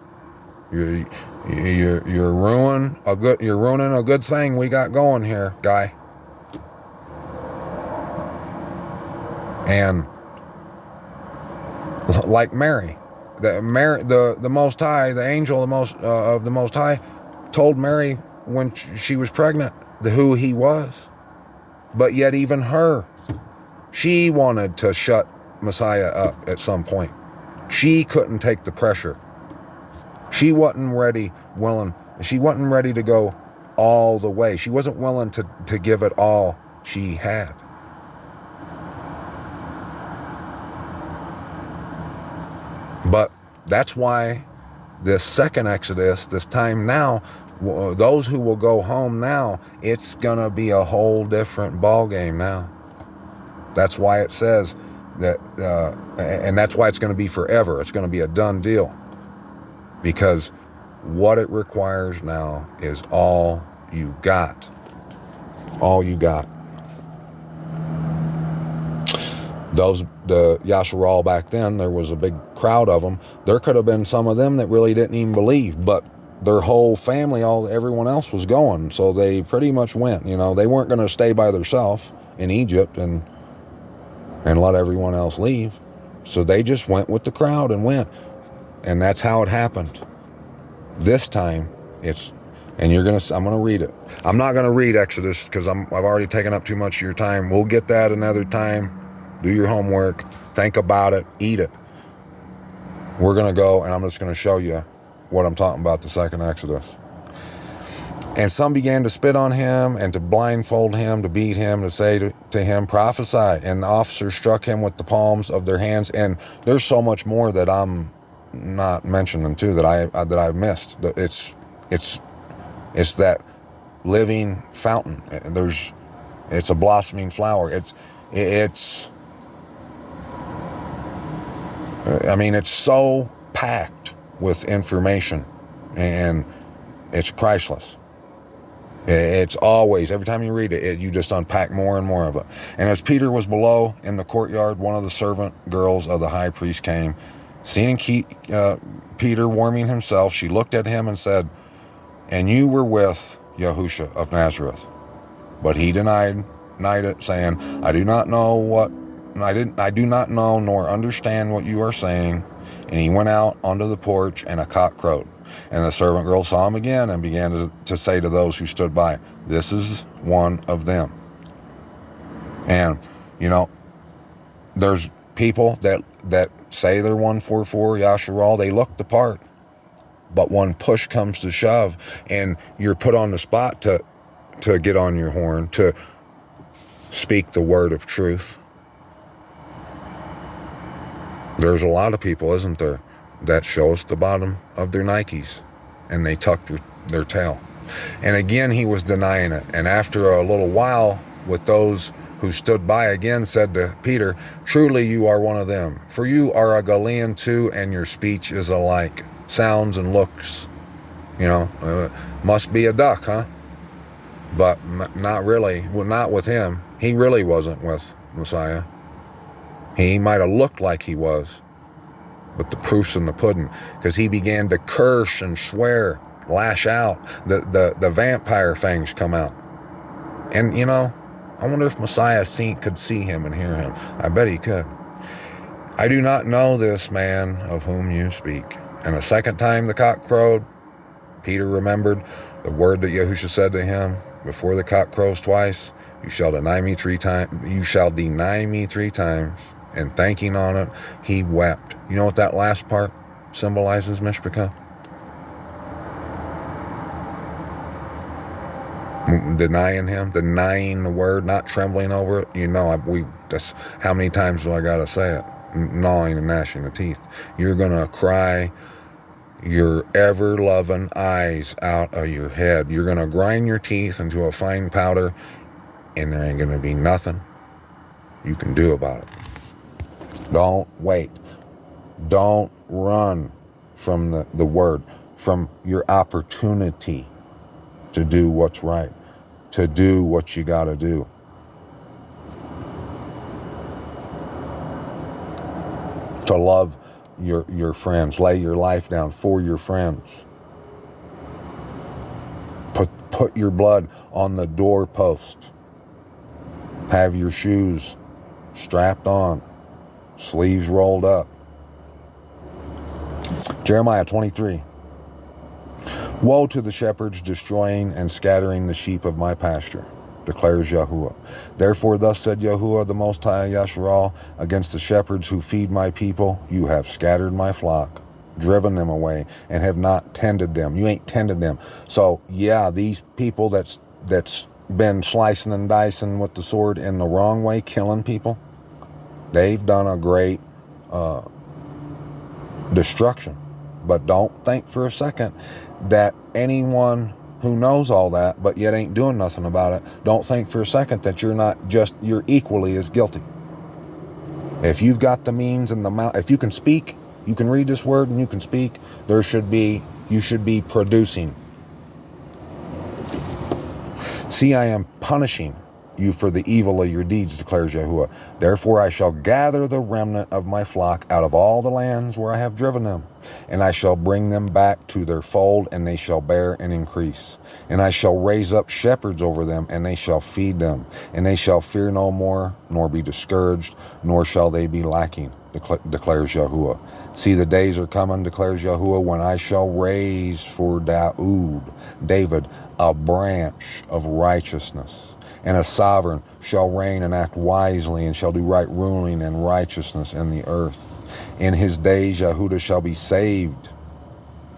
You're ruining a good thing we got going here, guy. And like Mary, the Most High, the angel of the Most High, told Mary when she was pregnant who he was. But yet even her, she wanted to shut Messiah up at some point. She couldn't take the pressure. She wasn't ready to go all the way. She wasn't willing to give it all she had. But that's why this second Exodus, this time now, those who will go home now, it's going to be a whole different ball game now. That's why it says that, and that's why it's going to be forever. It's going to be a done deal. Because what it requires now is all you got. All you got. The Yasharal back then, there was a big crowd of them. There could have been some of them that really didn't even believe, but their whole family, everyone else was going, so they pretty much went. They weren't going to stay by themselves in Egypt and let everyone else leave. So they just went with the crowd and went. And that's how it happened. This time, I'm going to read it. I'm not going to read Exodus because I've already taken up too much of your time. We'll get that another time. Do your homework. Think about it. Eat it. We're going to go, and I'm just going to show you what I'm talking about, the second Exodus. And some began to spit on him and to blindfold him, to beat him, to say to him, "Prophesy." And the officers struck him with the palms of their hands. And there's so much more that I'm not mentioning too that I've missed. It's that living fountain. It's a blossoming flower. It's so packed with information, and it's priceless. It's always, every time you read it, you just unpack more and more of it. And as Peter was below in the courtyard, one of the servant girls of the high priest came. Seeing Peter warming himself, she looked at him and said, "And you were with Yahusha of Nazareth." But he denied it, saying, I do not know nor understand what you are saying. And he went out onto the porch, and a cock crowed. And the servant girl saw him again and began to say to those who stood by, "This is one of them." And, there's people that say they're 144 Yasharal. They look the part. But when push comes to shove and you're put on the spot to get on your horn, to speak the word of truth. There's a lot of people, isn't there, that show us the bottom of their Nikes and they tuck their tail. And again, he was denying it. And after a little while, with those who stood by again, said to Peter, truly you are one of them, for you are a Galilean too, and your speech is alike, sounds and looks. Must be a duck, huh? But not really. Well, not with him. He really wasn't with Messiah. He might have looked like he was, but the proof's in the pudding, because he began to curse and swear, lash out. The vampire fangs come out. And, I wonder if Messiah could see him and hear him. I bet he could. I do not know this man of whom you speak. And a second time the cock crowed. Peter remembered the word that Yahushua said to him, before the cock crows twice, you shall deny me 3 times. You shall deny me 3 times. And thanking on it, he wept. You know what that last part symbolizes, Mishpachah? Denying him, denying the word, not trembling over it. That's how many times do I gotta say it? Gnawing and gnashing of teeth. You're gonna cry your ever-loving eyes out of your head. You're gonna grind your teeth into a fine powder, and there ain't gonna be nothing you can do about it. Don't wait. Don't run from the word, from your opportunity to do what's right, to do what you got to do. To love your friends, lay your life down for your friends. Put your blood on the doorpost. Have your shoes strapped on, sleeves rolled up. Jeremiah 23. Woe to the shepherds destroying and scattering the sheep of my pasture, declares Yahuwah. Therefore thus said Yahuwah the Most High Yasharal, against the shepherds who feed my people, you have scattered my flock, driven them away, and have not tended them. You ain't tended them. So yeah, these people that's been slicing and dicing with the sword in the wrong way, killing people, they've done a great destruction. But don't think for a second that anyone who knows all that but yet ain't doing nothing about it, don't think for a second that you're equally as guilty. If you've got the means and the mouth, if you can speak, you can read this word and you can speak, you should be producing. See, I am punishing you for the evil of your deeds, declares Yahuwah. Therefore I shall gather the remnant of my flock out of all the lands where I have driven them, and I shall bring them back to their fold, and they shall bear and increase. And I shall raise up shepherds over them, and they shall feed them, and they shall fear no more, nor be discouraged, nor shall they be lacking, declares Yahuwah. See, the days are coming, declares Yahuwah, when I shall raise for David, a branch of righteousness. And a sovereign shall reign and act wisely, and shall do right ruling and righteousness in the earth. In his days Yahudah shall be saved,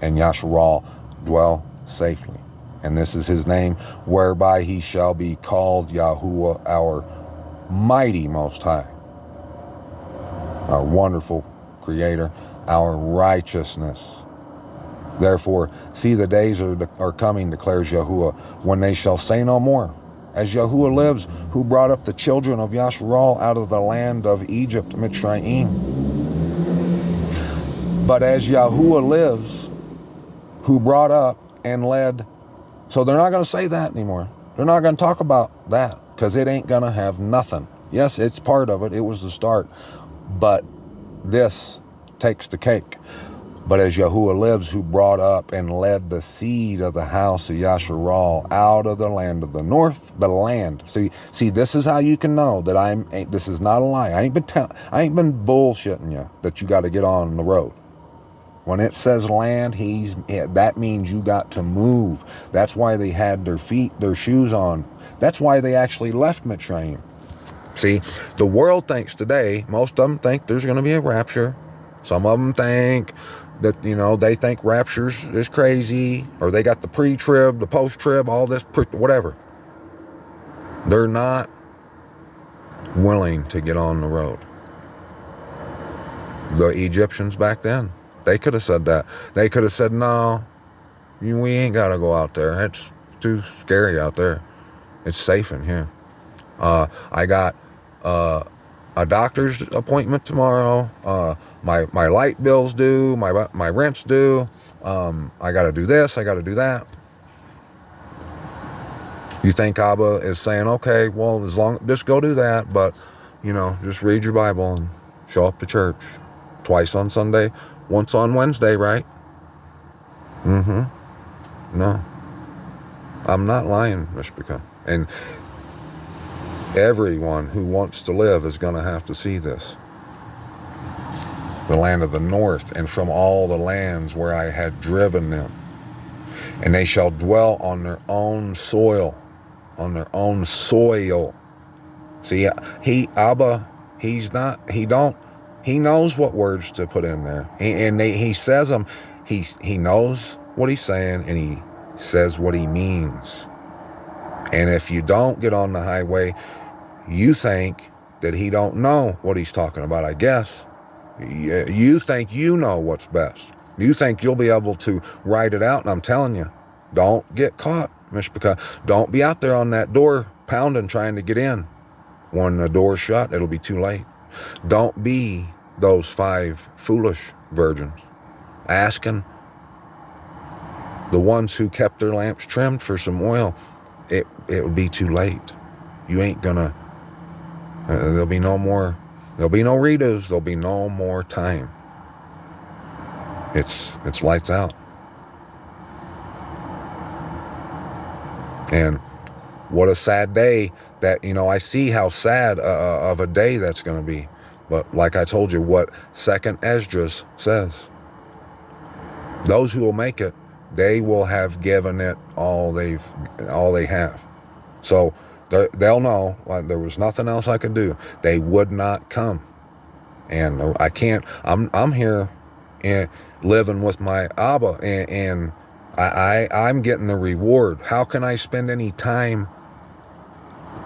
and Yasharal dwell safely. And this is his name, whereby he shall be called Yahuwah, our mighty Most High, our wonderful Creator, our righteousness. Therefore, see, the days are coming, declares Yahuwah, when they shall say no more, as Yahuwah lives, who brought up the children of Yasharal out of the land of Egypt, Mitzrayim. But as Yahuwah lives, who brought up and led. So they're not going to say that anymore. They're not going to talk about that, because it ain't going to have nothing. Yes, it's part of it. It was the start. But this takes the cake. But as Yahuwah lives, who brought up and led the seed of the house of Yasharal out of the land of the north, the land. See, this is how you can know that this is not a lie. I ain't been bullshitting you that you got to get on the road. When it says land, that means you got to move. That's why they had their shoes on. That's why they actually left Mitzrayim. See, the world thinks today, most of them think there's going to be a rapture. Some of them think that, they rapture is crazy, or they got the pre-trib, the post-trib, all this, whatever. They're not willing to get on the road. The Egyptians back then, they could have said that. They could have said, no, we ain't got to go out there. It's too scary out there. It's safe in here. I got a doctor's appointment tomorrow. My light bill's due. My rent's due. I got to do this. I got to do that. You think Abba is saying, okay, well, just go do that, but, just read your Bible and show up to church twice on Sunday, once on Wednesday, right? No. I'm not lying, Mishpika. And everyone who wants to live is going to have to see this. The land of the north, and from all the lands where I had driven them. And they shall dwell on their own soil. On their own soil. See, Abba, he knows what words to put in there. He says them. He knows what he's saying, and he says what he means. And if you don't get on the highway, you think that he don't know what he's talking about, I guess. You think you know what's best. You think you'll be able to write it out, and I'm telling you, don't get caught, Mishpika. Don't be out there on that door pounding trying to get in. When the door's shut, it'll be too late. Don't be those 5 foolish virgins asking the ones who kept their lamps trimmed for some oil. It would be too late. You ain't gonna, there'll be no more, there'll be no redos, there'll be no more time. It's lights out. And what a sad day that, I see how sad of a day that's going to be. But like I told you, what 2nd Esdras says, those who will make it, they will have given it all they have. So they'll know, like, there was nothing else I could do. They would not come. And I can't, I'm here living with my Abba, and I'm getting the reward. How can I spend any time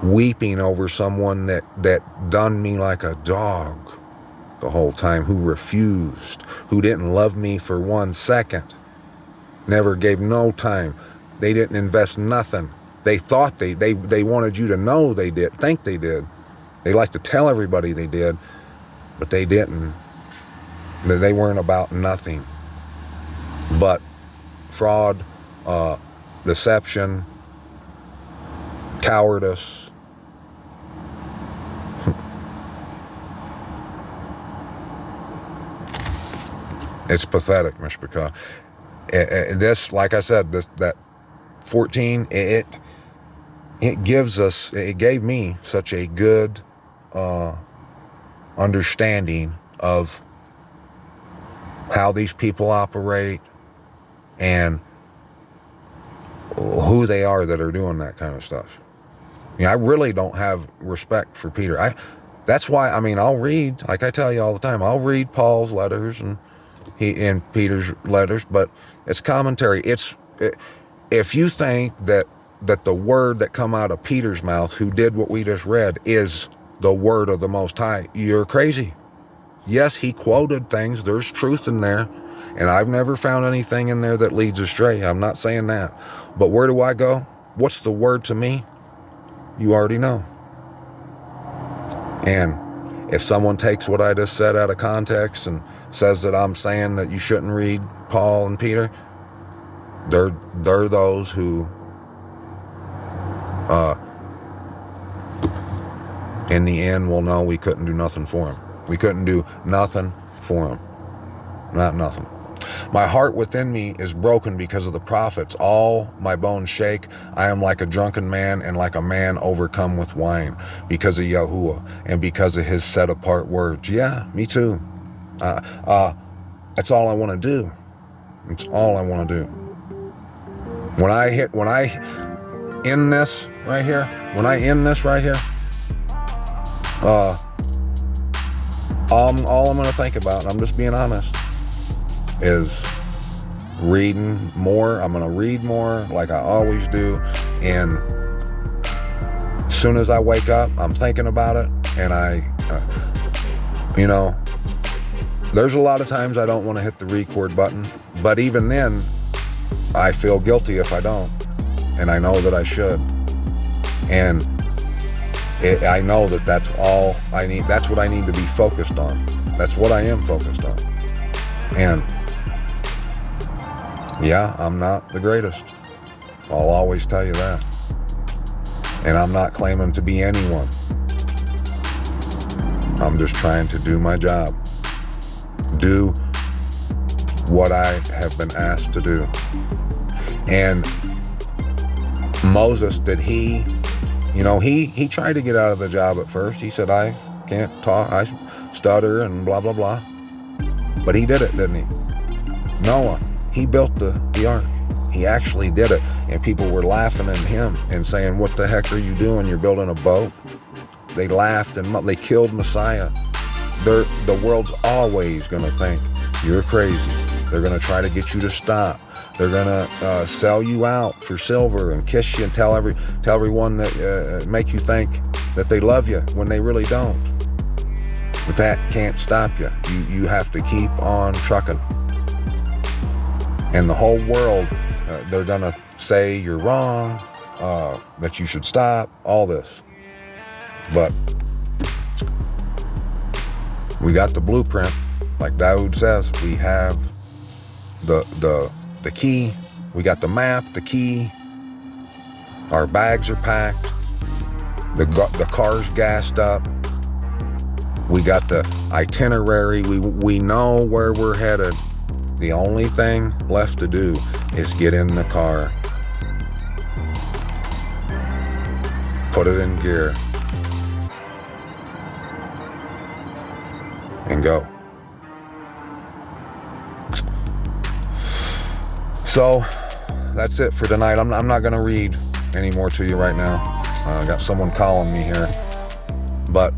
weeping over someone that done me like a dog the whole time, who refused, who didn't love me for 1 second, never gave no time. They didn't invest nothing. They thought they wanted you to know they did, think they did. They like to tell everybody they did, but they didn't. They weren't about nothing but fraud, deception, cowardice. It's pathetic, Mishpika. This, like I said, that 14, it gave me such a good understanding of how these people operate and who they are that are doing that kind of stuff. I really don't have respect for Peter. That's why, I'll read, like I tell you all the time, I'll read Paul's letters and Peter's letters, but it's commentary. If you think that the word that come out of Peter's mouth, who did what we just read, is the word of the Most High, you're crazy. Yes, he quoted things. There's truth in there. And I've never found anything in there that leads astray. I'm not saying that. But where do I go? What's the word to me? You already know. And if someone takes what I just said out of context and says that I'm saying that you shouldn't read Paul and Peter, they're those who in the end will know we couldn't do nothing for him. We couldn't do nothing for him. Not nothing. My heart within me is broken because of the prophets. All my bones shake. I am like a drunken man and like a man overcome with wine because of Yahuwah and because of his set apart words. Yeah, me too. That's all I want to do. It's all I want to do. When I end this right here, all I'm going to think about, and I'm just being honest, is reading more. I'm going to read more like I always do. And soon as I wake up, I'm thinking about it, and you know, there's a lot of times I don't want to hit the record button, but even then, I feel guilty if I don't, and I know that I should, and I know that that's all I need. That's what I need to be focused on. That's what I am focused on. And yeah, I'm not the greatest. I'll always tell you that. And I'm not claiming to be anyone. I'm just trying to do my job. Do what I have been asked to do. And Moses, did he, you know, he tried to get out of the job at first. He said, I can't talk, I stutter and blah, blah, blah. But he did it, didn't he? Noah, he built the ark. He actually did it. And people were laughing at him and saying, what the heck are you doing? You're building a boat? They laughed and they killed Messiah. The world's always going to think you're crazy. They're going to try to get you to stop. They're going to sell you out for silver and kiss you and tell everyone that make you think that they love you when they really don't. But that can't stop you. You have to keep on trucking. And the whole world, they're going to say you're wrong, that you should stop, all this. But we got the blueprint. Like Dawood says, we have the key. We got the map, the key. Our bags are packed. The car's gassed up. We got the itinerary. We know where we're headed. The only thing left to do is get in the car, put it in gear, and go. So that's it for tonight. I'm not going to read any more to you right now. I got someone calling me here. But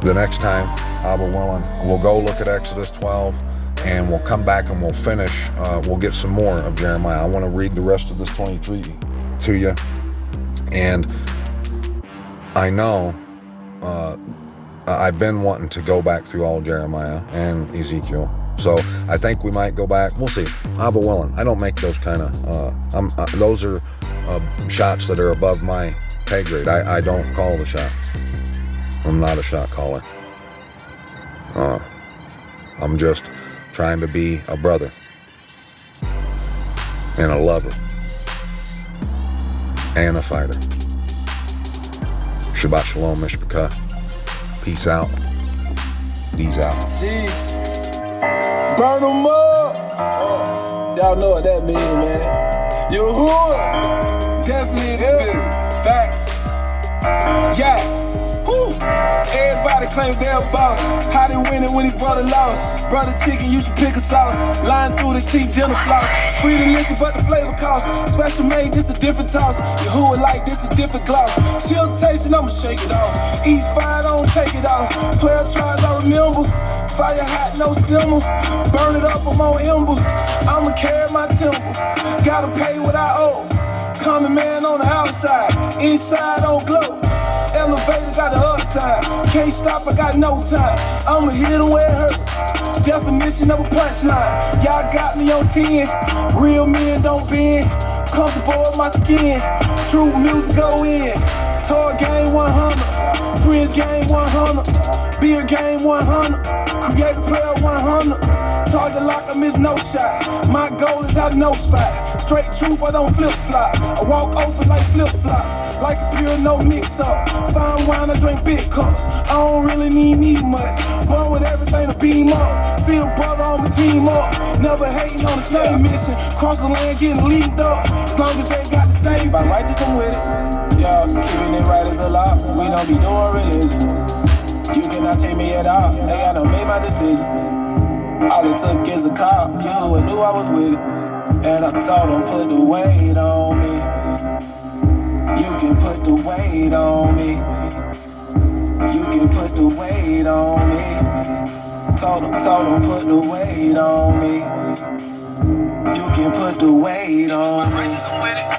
the next time, Abba willing, we'll go look at Exodus 12, and we'll come back and we'll finish. We'll get some more of Jeremiah. I want to read the rest of this 23 to you. And I know I've been wanting to go back through all Jeremiah and Ezekiel. So I think we might go back. We'll see. Abba willing. I don't make those kind of, those are shots that are above my pay grade. I don't call the shots. I'm not a shot caller. I'm just trying to be a brother and a lover and a fighter. Shabbat shalom, mishpachah. Peace out. These out. Jeez. Burn them up. Y'all know what that mean, man. Yahuwah. Definitely in the building. Facts. Yeah. Woo. Everybody claims they're a boss. How they winning when his brother lost? Brother chicken, you should pick a sauce. Lying through the teeth, dinner floss. Free to listen, but the flavor cost. Special made, this a different toss. Yahuwah like this a different gloss. Tiltation, I'ma shake it off. Eat fire, don't take it off. 12 tries, I remember. Fire hot, no simmer. Burn it up, I'm on ember. I'ma carry my temple. Gotta pay what I owe. Common man on the outside, inside on glow. Elevator got the upside. Can't stop, I got no time. I'ma hit it where it hurts. Definition of a punchline. Y'all got me on 10. Real men don't bend. Comfortable with my skin. True music go in. Toy game 100. Friends game 100. Beer game 100. Creative player 100. Target lock, I miss no shot. My goal is out no spot. Straight truth, I don't flip flop. I walk open like flip flop. Like a pure no mix up. Fine wine, I drink big cups. I don't really need much. Born with everything to beam up. Feel brother on the team up. Never hating on the same mission. Cross the land getting leaked up. As long as they got the same. If I'm righteous, I'm with it. Yeah, keeping it right is a lot. We don't be doing religion. You cannot take me at all. They gotta make my decision. All it took is a call. You knew I was with it. And I told them put the weight on me. You can put the weight on me. You can put the weight on me. Told them put the weight on me. You can put the weight on me.